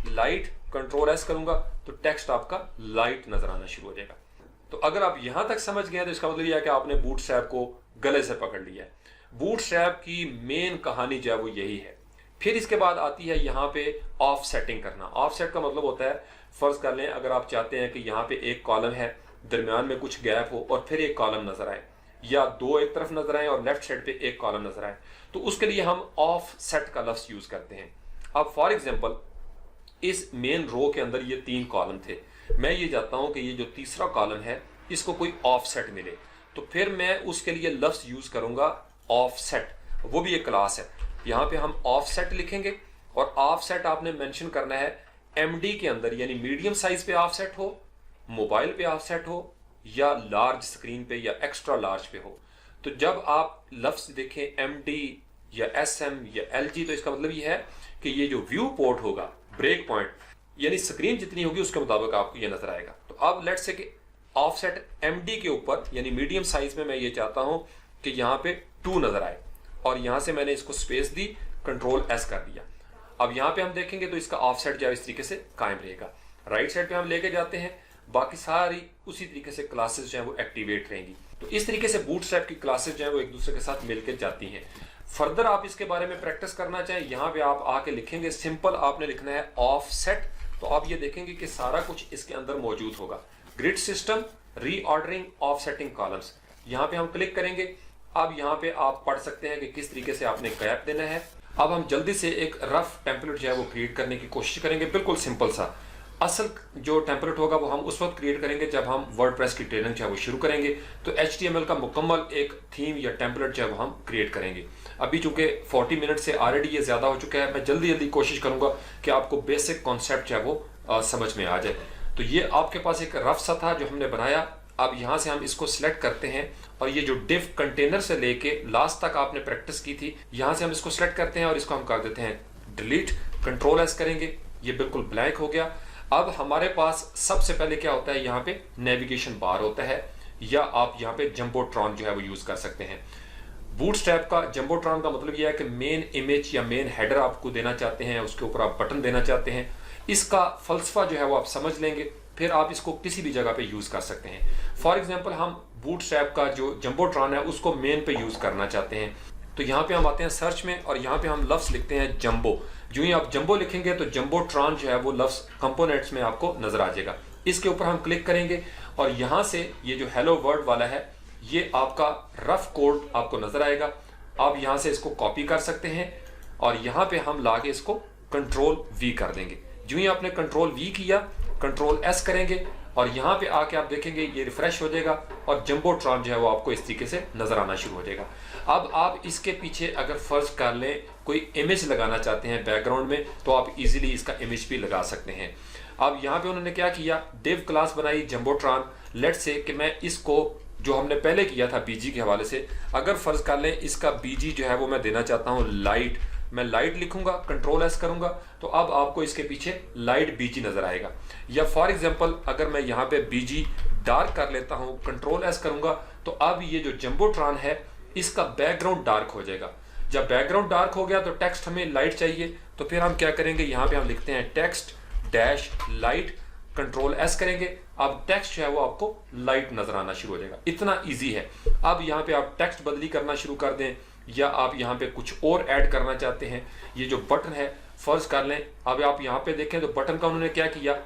light, control S करूंगा तो टेक्स्ट आपका लाइट नजर आना शुरू हो जाएगा। तो अगर आप यहां तक समझ गए तो इसका मतलब यह है कि आपने बूटस्ट्रैप को गले से पकड़ लिया है। बूटस्ट्रैप की मेन कहानी जो है वो यही है। फिर इसके बाद आती है यहाँ पे ऑफ सेटिंग करना। ऑफ सेट का मतलब होता है, फर्ज कर लें अगर आप चाहते हैं कि यहाँ पे एक कॉलम है, दरमियान में कुछ गैप हो और फिर एक कॉलम नजर आए, या दो एक तरफ नजर आए और लेफ्ट साइड पे एक कॉलम नजर आए, तो उसके लिए हम ऑफ सेट का लफ्ज यूज करते हैं। अब फॉर एग्जाम्पल इस मेन रो के अंदर ये 3 कॉलम थे, मैं ये चाहता हूं कि ये जो तीसरा कॉलम है इसको कोई ऑफसेट मिले, तो फिर मैं उसके लिए लफ्ज यूज करूंगा ऑफसेट, वो भी एक क्लास है। यहां पे हम ऑफसेट लिखेंगे और ऑफसेट आपने मेंशन करना है MD के अंदर, यानी मीडियम साइज पे ऑफसेट हो, मोबाइल पे ऑफसेट हो या लार्ज स्क्रीन पे या एक्स्ट्रा लार्ज पे हो। तो जब आप लफ्ज देखें MD या SM या LG, तो इसका मतलब ये है कि ये जो व्यू पोर्ट होगा, ब्रेक पॉइंट, यानी स्क्रीन जितनी होगी उसके मुताबिक आपको ये नजर आएगा। तो अब लेट्स से कि ऑफसेट MD के ऊपर यानी मीडियम साइज में मैं ये चाहता हूं कि यहाँ पे 2 नजर आए और यहां से मैंने इसको स्पेस दी, कंट्रोल S कर दिया। अब यहाँ पे हम देखेंगे तो इसका ऑफसेट जो है इस तरीके से कायम रहेगा। राइट साइड पे हम लेके जाते हैं, बाकी सारी उसी तरीके से क्लासेस जो है वो एक्टिवेट रहेंगी। तो इस तरीके से बूटस्ट्रैप की क्लासेस जो है वो एक दूसरे के साथ मिलकर जाती हैं। फर्दर आप इसके बारे में प्रैक्टिस करना चाहें, यहाँ पे आप आके लिखेंगे, सिंपल आपने लिखना है ऑफसेट, तो आप ये देखेंगे कि सारा कुछ इसके अंदर मौजूद होगा। Grid system, reordering, offsetting columns, यहाँ पे हम क्लिक करेंगे। अब यहाँ पे आप पढ़ सकते हैं कि किस तरीके से आपने गैप देना है। अब हम जल्दी से एक रफ टेम्पलेट जो है वो क्रिएट करने की कोशिश करेंगे, बिल्कुल सिंपल सा। असल जो टेम्पलेट होगा वो हम उस वक्त क्रिएट करेंगे जब हम वर्डप्रेस की ट्रेनिंग जो है वो शुरू करेंगे, तो HTML का मुकम्मल एक थीम या टेम्पलेट जो है वो हम क्रिएट करेंगे। अभी चूंकि 40 मिनट से ऑलरेडी ये ज़्यादा हो चुका है, मैं जल्दी कोशिश करूंगा कि आपको बेसिक कॉन्सेप्ट जो है वो समझ में आ जाए। तो ये आपके पास एक रफ सा था जो हमने बनाया। अब यहाँ से हम इसको सिलेक्ट करते हैं और ये जो डिव कंटेनर से लेके लास्ट तक आपने प्रैक्टिस की थी, यहाँ से हम इसको सिलेक्ट करते हैं और इसको हम कर देते हैं डिलीट, कंट्रोल एस करेंगे, ये बिल्कुल ब्लैंक हो गया। अब हमारे पास सबसे पहले क्या होता है, यहाँ पे नेविगेशन बार होता है, या आप यहाँ पे जंबोट्रॉन जो है वो यूज कर सकते हैं। बूटस्ट्रैप का जंबोट्रॉन का मतलब यह है कि मेन इमेज या मेन हेडर आपको देना चाहते हैं, उसके ऊपर आप बटन देना चाहते हैं। इसका फलसफा जो है वो आप समझ लेंगे, फिर आप इसको किसी भी जगह पे यूज कर सकते हैं। फॉर एग्जाम्पल हम बूटस्ट्रैप का जो जंबोट्रॉन है उसको मेन पे यूज करना चाहते हैं, तो यहाँ पे हम आते हैं सर्च में और यहाँ पे हम लफ्ज लिखते हैं जंबो। जो ही आप जंबो लिखेंगे तो जंबोट्रॉन जो है वो लफ्ज कंपोनेंट्स में आपको नजर आ जाएगा। इसके ऊपर हम क्लिक करेंगे और यहाँ से ये जो हेलो वर्ड वाला है, ये आपका रफ कोड आपको नजर आएगा। आप यहाँ से इसको कॉपी कर सकते हैं और यहाँ पे हम लाके इसको कंट्रोल V कर देंगे। जो ही आपने कंट्रोल V किया, कंट्रोल S करेंगे और यहाँ पे आके आप देखेंगे ये रिफ्रेश हो जाएगा और जंबोट्रॉन जो है वो आपको इस तरीके से नजर आना शुरू हो जाएगा। अब आप इसके पीछे अगर फर्ज कर लें कोई इमेज लगाना चाहते हैं बैकग्राउंड में, तो आप इजीली इसका इमेज भी लगा सकते हैं। अब यहाँ पे उन्होंने क्या किया, डिव क्लास बनाई जंबोट्रॉन। लेट्स से कि मैं इसको जो हमने पहले किया था बीजी के हवाले से, अगर फर्ज कर लें इसका बीजी जो है वो मैं देना चाहता हूँ लाइट, मैं लाइट लिखूंगा, कंट्रोल एस करूंगा, तो अब आपको इसके पीछे लाइट बीजी नजर आएगा। या फॉर एग्जांपल अगर मैं यहाँ पे बीजी डार्क कर लेता हूं, कंट्रोल एस करूंगा, तो अब ये जो जंबोट्रॉन है इसका बैकग्राउंड डार्क हो जाएगा। जब बैकग्राउंड डार्क हो गया तो टेक्स्ट हमें लाइट चाहिए, तो फिर हम क्या करेंगे, यहाँ पे हम लिखते हैं text dash light, control S करेंगे। अब टेक्स्ट जो है वो आपको लाइट नजर आना शुरू हो जाएगा। इतना इजी है। अब यहाँ पे आप टेक्स्ट बदली करना शुरू कर दें, या आप यहाँ पे कुछ और ऐड करना चाहते हैं। ये जो बटन है फर्ज कर लें, अब आप यहाँ पे देखें तो बटन का उन्होंने क्या किया,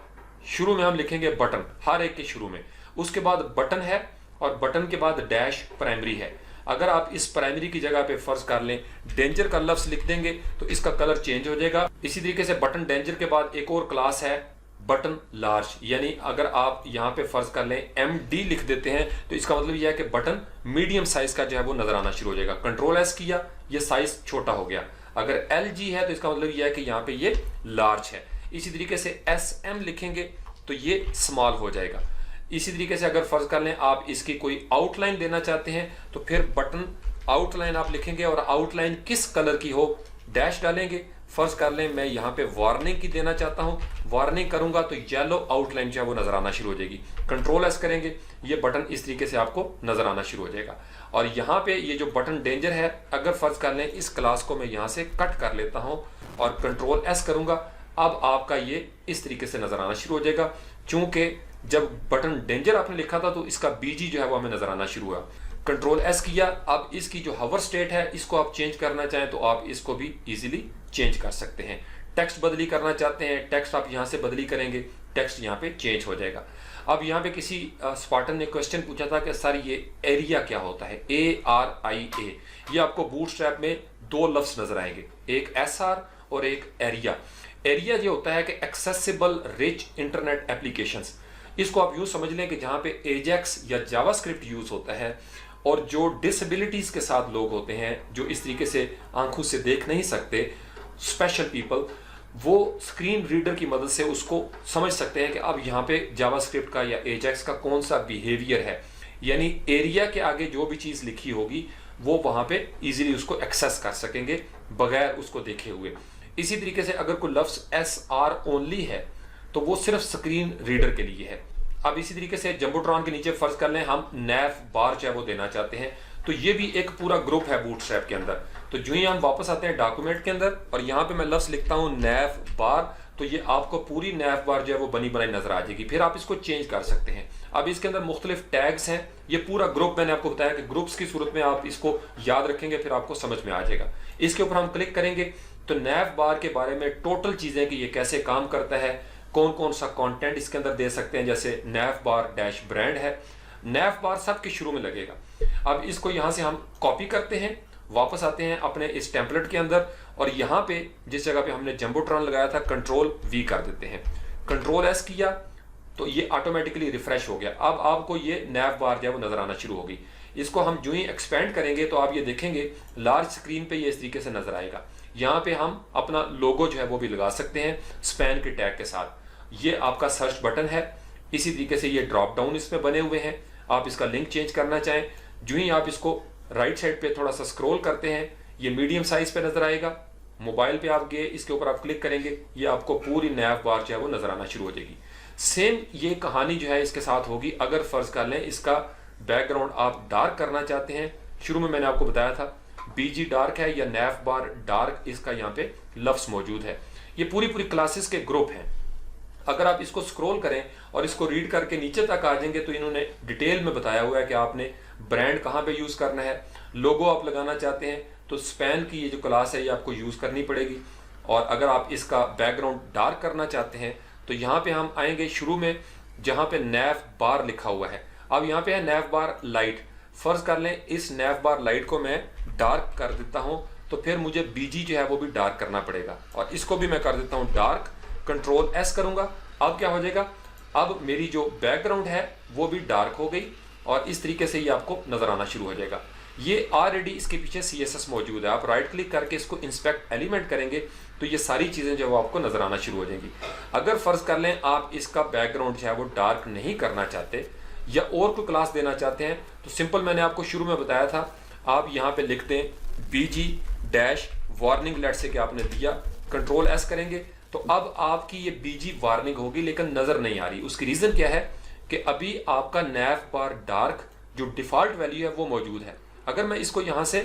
शुरू में हम लिखेंगे बटन, हर एक के शुरू में, उसके बाद बटन है और बटन के बाद डैश प्राइमरी है। अगर आप इस प्राइमरी की जगह पे फर्ज कर लें डेंजर का लफ्ज लिख देंगे तो इसका कलर चेंज हो जाएगा। इसी तरीके से बटन डेंजर के बाद एक और क्लास है बटन लार्ज, यानी अगर आप यहाँ पे फर्ज कर लें MD लिख देते हैं तो इसका मतलब यह है कि बटन मीडियम साइज का जो है वो नजर आना शुरू हो जाएगा। कंट्रोल एस किया, ये साइज छोटा हो गया। अगर LG है तो इसका मतलब यह है कि यहाँ पे ये लार्ज है। इसी तरीके से SM लिखेंगे तो ये स्मॉल हो जाएगा। इसी तरीके से अगर फर्ज कर लें आप इसकी कोई आउटलाइन देना चाहते हैं तो फिर बटन आउटलाइन आप लिखेंगे, और आउटलाइन किस कलर की हो डैश डालेंगे। फर्ज कर लें मैं यहाँ पे वार्निंग की देना चाहता हूँ, वार्निंग करूंगा तो येलो आउटलाइन जो है वो नजर आना शुरू हो जाएगी। कंट्रोल एस करेंगे, ये बटन इस तरीके से आपको नजर आना शुरू हो जाएगा। और यहाँ पे ये जो बटन डेंजर है, अगर फर्ज कर लें इस क्लास को मैं यहाँ से कट कर लेता हूँ और कंट्रोल एस करूंगा, अब आपका ये इस तरीके से नजर आना शुरू हो जाएगा। चूंकि जब बटन डेंजर आपने लिखा था तो इसका BG जो है वो हमें नजर आना शुरू हुआ। कंट्रोल एस किया, अब इसकी जो हवर स्टेट है इसको आप चेंज करना चाहें तो आप इसको भी इजीली चेंज कर सकते हैं। टेक्स्ट बदली करना चाहते हैं, टेक्स्ट आप यहाँ से बदली करेंगे, टेक्स्ट यहाँ पे चेंज हो जाएगा। अब यहाँ पे किसी स्पार्टन ने क्वेश्चन पूछा था कि सर ये एरिया क्या होता है, ARIA। ये आपको बूटस्ट्रैप में दो लफ्ज नजर आएंगे, एक SR और एक एरिया। एरिया ये होता है कि एक्सेसिबल रिच इंटरनेट एप्लीकेशंस। इसको आप यूं समझ लें कि जहां पे एजेक्स या जावास्क्रिप्ट यूज होता है, और जो डिसेबिलिटीज के साथ लोग होते हैं, जो इस तरीके से आंखों से देख नहीं सकते, स्पेशल पीपल, वो स्क्रीन रीडर की मदद से उसको समझ सकते हैं कि अब यहाँ पे जावास्क्रिप्ट का या एजेक्स का कौन सा बिहेवियर है। यानी एरिया के आगे जो भी चीज लिखी होगी वो वहां पे इजीली उसको एक्सेस कर सकेंगे बगैर उसको देखे हुए। इसी तरीके से अगर कोई लफ्ज SR ओनली है तो वो सिर्फ स्क्रीन रीडर के लिए है। अब इसी तरीके से जंबोट्रॉन के नीचे फर्ज कर लें हम नैव बार जो है वो देना चाहते हैं, तो ये भी एक पूरा ग्रुप है बूटस्ट्रैप के अंदर। तो जो ही हम वापस आते हैं डॉक्यूमेंट के अंदर और यहाँ पे मैं लफ्ज लिखता हूँ नैव बार, तो ये आपको पूरी नैव बार जो है वो बनी बनाई नजर आ जाएगी। फिर आप इसको चेंज कर सकते हैं। अब इसके अंदर मुख्तलिफ टैग्स हैं, ये पूरा ग्रुप मैंने आपको बताया कि ग्रुप्स की सूरत में आप इसको याद रखेंगे, फिर आपको समझ में आ जाएगा। इसके ऊपर हम क्लिक करेंगे तो नैव बार के बारे में टोटल चीजें कि ये कैसे काम करता है, कौन कौन सा कंटेंट इसके अंदर दे सकते हैं, जैसे नैव बार डैश ब्रांड है, नैव बार सबके शुरू में लगेगा। अब इसको यहाँ से हम कॉपी करते हैं, वापस आते हैं अपने इस टेम्पलेट के अंदर और यहाँ पे जिस जगह पे हमने जंबोट्रॉन लगाया था कंट्रोल V कर देते हैं। कंट्रोल S किया तो ये ऑटोमेटिकली रिफ्रेश हो गया। अब आपको ये नैव बार जो है वो नजर आना शुरू होगी। इसको हम जो ही एक्सपेंड करेंगे तो आप ये देखेंगे लार्ज स्क्रीन पे ये इस तरीके से नजर आएगा। यहाँ पे हम अपना लोगो जो है वो भी लगा सकते हैं स्पैन के टैग के साथ। ये आपका सर्च बटन है। इसी तरीके से ये ड्रॉप डाउन इसमें बने हुए हैं। आप इसका लिंक चेंज करना चाहें, जो ही आप इसको राइट साइड पे थोड़ा सा स्क्रॉल करते हैं ये मीडियम साइज पे नजर आएगा। मोबाइल पे आप गए, इसके ऊपर आप क्लिक करेंगे, ये आपको पूरी नैव बार जो है वो नजर आना शुरू हो जाएगी। सेम ये कहानी जो है इसके साथ होगी अगर फर्ज कर लें इसका बैकग्राउंड आप डार्क करना चाहते हैं। शुरू में मैंने आपको बताया था BG डार्क है या नैव बार डार्क, इसका यहाँ पे लफ्ज मौजूद है। ये पूरी क्लासेस के ग्रुप हैं। अगर आप इसको स्क्रॉल करें और इसको रीड करके नीचे तक आ जाएंगे तो इन्होंने डिटेल में बताया हुआ है कि आपने ब्रांड कहाँ पे यूज करना है। लोगो आप लगाना चाहते हैं तो स्पैन की ये जो क्लास है ये आपको यूज करनी पड़ेगी। और अगर आप इसका बैकग्राउंड डार्क करना चाहते हैं तो यहाँ पे हम आएंगे शुरू में जहाँ पे नैव बार लिखा हुआ है। अब यहाँ पे है नैव बार लाइट। फर्ज कर लें इस नैव बार लाइट को मैं डार्क कर देता हूँ तो फिर मुझे BG जो है वो भी डार्क करना पड़ेगा और इसको भी मैं कर देता हूँ डार्क। कंट्रोल S करूंगा, अब क्या हो जाएगा, अब मेरी जो बैकग्राउंड है वो भी डार्क हो गई और इस तरीके से ये आपको नजर आना शुरू हो जाएगा। ये ऑलरेडी इसके पीछे CSS मौजूद है। आप राइट क्लिक करके इसको इंस्पेक्ट एलिमेंट करेंगे तो ये सारी चीजें जो वो आपको नजर आना शुरू हो जाएंगी। अगर फर्ज कर लें आप इसका बैकग्राउंड जो है वो डार्क नहीं करना चाहते या और कोई क्लास देना चाहते हैं तो सिंपल मैंने आपको शुरू में बताया था, आप यहाँ पे लिख दें BG डैश वार्निंग लेट से कि आपने दिया, कंट्रोल S करेंगे तो अब आपकी ये BG वार्निंग होगी लेकिन नजर नहीं आ रही। उसकी रीजन क्या है कि अभी आपका नैव बार डार्क जो डिफ़ॉल्ट वैल्यू है वो मौजूद है। अगर मैं इसको यहाँ से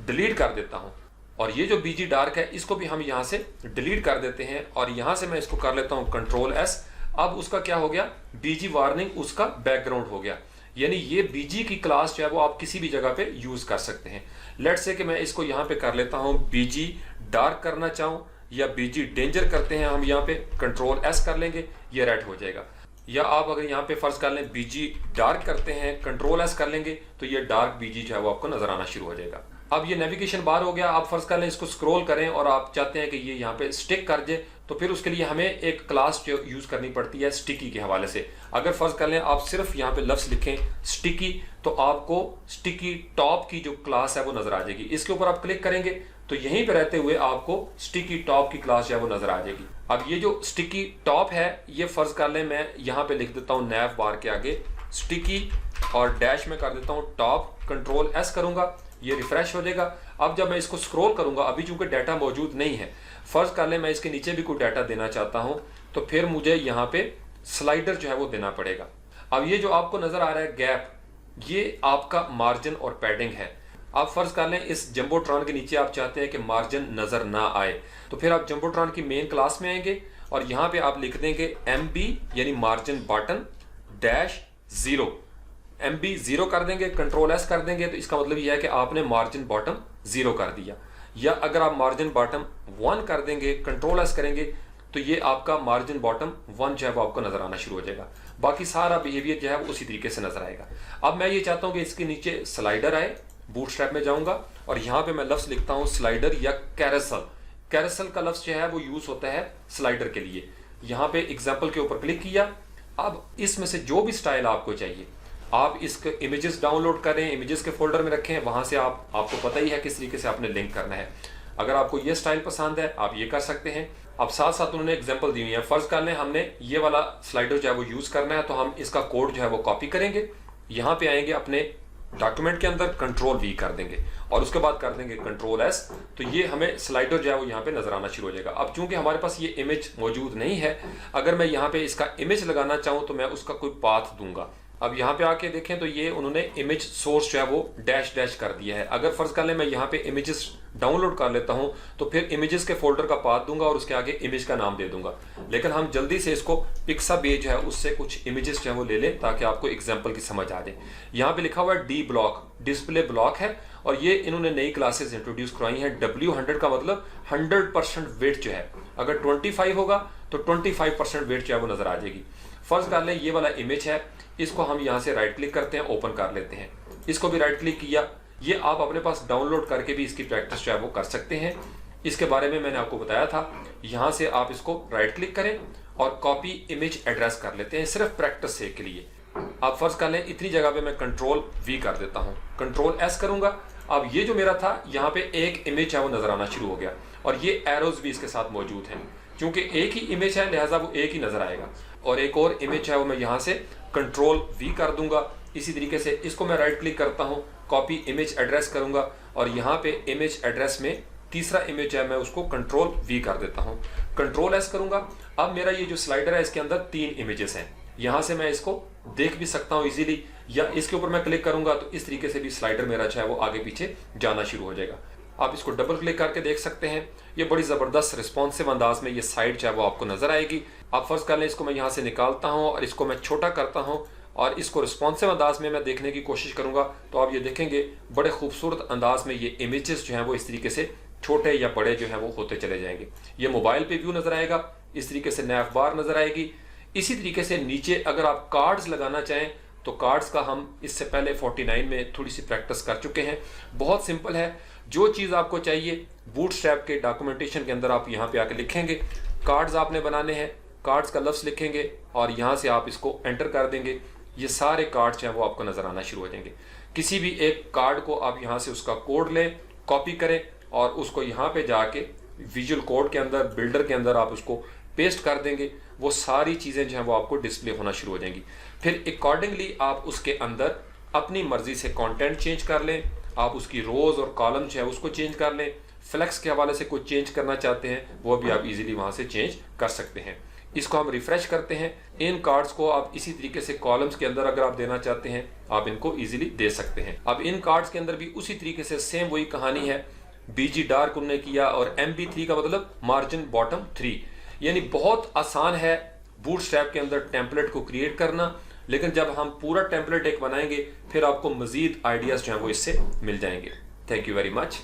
डिलीट कर देता हूँ और ये जो बीजी डार्क है इसको भी हम यहाँ से डिलीट कर देते हैं और यहाँ से मैं इसको कर लेता हूँ कंट्रोल एस, अब उसका क्या हो गया, बीजी वार्निंग उसका बैकग्राउंड हो गया। यानी ये बीजी की क्लास जो है वो आप किसी भी जगह पे यूज कर सकते हैं। लेट्स से कि मैं इसको यहाँ पे कर लेता हूँ बीजी डार्क करना चाहूँ या बीजी डेंजर करते हैं हम, यहाँ पे कंट्रोल एस कर लेंगे, ये रेड हो जाएगा। या आप अगर यहाँ पे फर्ज कर लें बीजी डार्क करते हैं, कंट्रोल एस कर लेंगे तो ये डार्क बीजी जो है वो आपको नजर आना शुरू हो जाएगा। अब ये नेविगेशन बार हो गया। आप फर्ज कर लें इसको स्क्रॉल करें और आप चाहते हैं कि ये यहाँ पे स्टिक कर जाए, तो फिर उसके लिए हमें एक क्लास जो यूज करनी पड़ती है स्टिकी के हवाले से। अगर फर्ज कर लें आप सिर्फ यहाँ पे लफ्ज लिखें स्टिकी, तो आपको स्टिकी टॉप की जो क्लास है वो नजर आ जाएगी। इसके ऊपर आप क्लिक करेंगे तो यहीं पे रहते हुए आपको स्टिकी टॉप की क्लास जो है वो नजर आ जाएगी। अब ये जो स्टिकी टॉप है ये फर्ज कर लें मैं यहाँ पे लिख देता हूँ नैव बार के आगे स्टिकी और डैश में कर देता हूँ टॉप, कंट्रोल एस करूंगा, ये रिफ्रेश हो जाएगा। अब जब मैं इसको स्क्रॉल करूंगा, अभी चूंकि डाटा मौजूद नहीं है, फर्ज कर ले मैं इसके नीचे भी कोई डाटा देना चाहता हूं तो फिर मुझे यहाँ पे स्लाइडर जो है वो देना पड़ेगा। अब ये जो आपको नजर आ रहा है गैप, ये आपका मार्जिन और पैडिंग है। आप फर्ज कर लें इस जंबोट्रॉन के नीचे आप चाहते हैं कि मार्जिन नजर ना आए, तो फिर आप जंबोट्रॉन की मेन क्लास में आएंगे और यहाँ पे आप लिख देंगे MB यानी मार्जिन बटन डैश 0, MB 0 कर देंगे, कंट्रोल एस कर देंगे, तो इसका मतलब यह है कि आपने मार्जिन बॉटम 0 कर दिया। या अगर आप मार्जिन बॉटम 1 कर देंगे, कंट्रोल एस करेंगे, तो ये आपका मार्जिन बॉटम 1 जो है वो आपको नजर आना शुरू हो जाएगा। बाकी सारा बिहेवियर जो है वो उसी तरीके से नजर आएगा। अब मैं ये चाहता हूं कि इसके नीचे स्लाइडर आए, बूटस्ट्रैप में जाऊंगा और यहाँ पे मैं लफ्ज लिखता हूँ स्लाइडर या कैरेसल। कैरेसल का लफ्ज जो है वो यूज होता है स्लाइडर के लिए। यहाँ पे एग्जाम्पल के ऊपर क्लिक किया। अब इसमें से जो भी स्टाइल आपको चाहिए आप इसके इमेजेस डाउनलोड करें, इमेजेस के फोल्डर में रखें, वहां से आपको पता ही है किस तरीके से आपने लिंक करना है। अगर आपको ये स्टाइल पसंद है आप ये कर सकते हैं। अब साथ साथ उन्होंने एग्जांपल दी हुई है। फर्ज कर लें हमने ये वाला स्लाइडर जो है वो यूज करना है, तो हम इसका कोड जो है वो कॉपी करेंगे, यहाँ पे आएंगे अपने डॉक्यूमेंट के अंदर कंट्रोल V कर देंगे और उसके बाद कर देंगे कंट्रोल S, तो ये हमें स्लाइडर जो है वो यहाँ पे नजर आना शुरू हो जाएगा। अब चूंकि हमारे पास ये इमेज मौजूद नहीं है, अगर मैं यहाँ पे इसका इमेज लगाना चाहूँ तो मैं उसका कोई पाथ दूंगा। अब यहाँ पे आके देखें तो ये उन्होंने इमेज सोर्स जो है वो डैश डैश कर दिया है। अगर फर्ज कर लें मैं यहाँ पे इमेजेस डाउनलोड कर लेता हूँ तो फिर इमेजेस के फोल्डर का पाथ दूंगा और उसके आगे इमेज का नाम दे दूंगा। लेकिन हम जल्दी से इसको पिक्साबे जो है उससे कुछ इमेजेस जो है वो ले लें ताकि आपको एग्जाम्पल की समझ आ जाए। यहाँ पे लिखा हुआ है डी ब्लॉक, डिस्प्ले ब्लॉक है और ये इन्होंने नई क्लासेस इंट्रोड्यूस करवाई हैं। W100 का मतलब 100% वेट जो है, अगर 25 होगा तो 25% वेट जो है वो नजर आ जाएगी। फर्ज कर लें ये वाला इमेज है, इसको हम यहाँ से राइट क्लिक करते हैं, ओपन कर लेते हैं। इसको भी राइट क्लिक किया। ये आप अपने पास डाउनलोड करके भी इसकी प्रैक्टिस जो है वो कर सकते हैं। इसके बारे में मैंने आपको बताया था। यहाँ से आप इसको राइट क्लिक करें और कॉपी इमेज एड्रेस कर लेते हैं सिर्फ प्रैक्टिस से के लिए। आप फर्ज कर लें इतनी जगह पे मैं कंट्रोल V कर देता हूँ, कंट्रोल S करूंगा। अब ये जो मेरा था यहाँ पे एक इमेज है वो नजर आना शुरू हो गया और ये एरोज भी इसके साथ मौजूद हैं। क्योंकि एक ही इमेज है लिहाजा वो एक ही नजर आएगा। और एक और इमेज है वो मैं यहाँ से कंट्रोल V कर दूंगा। इसी तरीके से इसको मैं राइट क्लिक करता हूँ, कॉपी इमेज एड्रेस करूंगा और यहाँ पे इमेज एड्रेस में तीसरा इमेज है मैं उसको कंट्रोल V कर देता हूँ, कंट्रोल S करूंगा। अब मेरा ये जो स्लाइडर है इसके अंदर 3 इमेजेस हैं। यहाँ से मैं इसको देख भी सकता हूँ इजीली, या इसके ऊपर मैं क्लिक करूंगा तो इस तरीके से भी स्लाइडर मेरा जो है वो आगे पीछे जाना शुरू हो जाएगा। आप इसको डबल क्लिक करके देख सकते हैं। ये बड़ी ज़बरदस्त रिस्पॉन्सिव अंदाज में ये साइड जो है वो आपको नजर आएगी। आप फर्ज कर लें इसको मैं यहाँ से निकालता हूँ और इसको मैं छोटा करता हूँ और इसको रिस्पॉन्सिव अंदाज में मैं देखने की कोशिश करूँगा तो आप ये देखेंगे बड़े खूबसूरत अंदाज में ये इमेजेस जो हैं वो इस तरीके से छोटे या बड़े जो हैं वो होते चले जाएंगे। ये मोबाइल पे व्यू नजर आएगा, इस तरीके से नैव बार नजर आएगी। इसी तरीके से नीचे अगर आप कार्ड्स लगाना चाहें तो कार्ड्स का हम इससे पहले 49 में थोड़ी सी प्रैक्टिस कर चुके हैं। बहुत सिंपल है, जो चीज़ आपको चाहिए बूटस्ट्रैप के डॉक्यूमेंटेशन के अंदर आप यहाँ पे आके लिखेंगे। कार्ड्स आपने बनाने हैं, कार्ड्स का लफ्ज़ लिखेंगे और यहाँ से आप इसको एंटर कर देंगे। ये सारे कार्ड्स हैं वो आपको नज़र आना शुरू हो जाएंगे। किसी भी एक कार्ड को आप यहाँ से उसका कोड लें, कॉपी करें और उसको यहाँ पे जाके विजुअल कोड के अंदर, बिल्डर के अंदर आप उसको पेस्ट कर देंगे। वो सारी चीज़ें जो हैं वो आपको डिस्प्ले होना शुरू हो जाएंगी। फिर अकॉर्डिंगली आप उसके अंदर अपनी मर्जी से कंटेंट चेंज कर लें। आप उसकी रोज़ और कॉलम जो है उसको चेंज कर लें। फ्लेक्स के हवाले से कुछ चेंज करना चाहते हैं वो भी आप इजीली वहाँ से चेंज कर सकते हैं। इसको हम रिफ्रेश करते हैं। इन कार्ड्स को आप इसी तरीके से कॉलम्स के अंदर अगर आप देना चाहते हैं आप इनको इजीली दे सकते हैं। अब इन कार्ड्स के अंदर भी उसी तरीके से सेम वही कहानी है, बीजी डार्क उन्होंने किया और MB3 का मतलब मार्जिन बॉटम 3, यानी बहुत आसान है बूटस्ट्रैप के अंदर टेम्पलेट को क्रिएट करना। लेकिन जब हम पूरा टेम्पलेट एक बनाएंगे फिर आपको मजीद आइडियाज जो है वो इससे मिल जाएंगे। Thank you very much.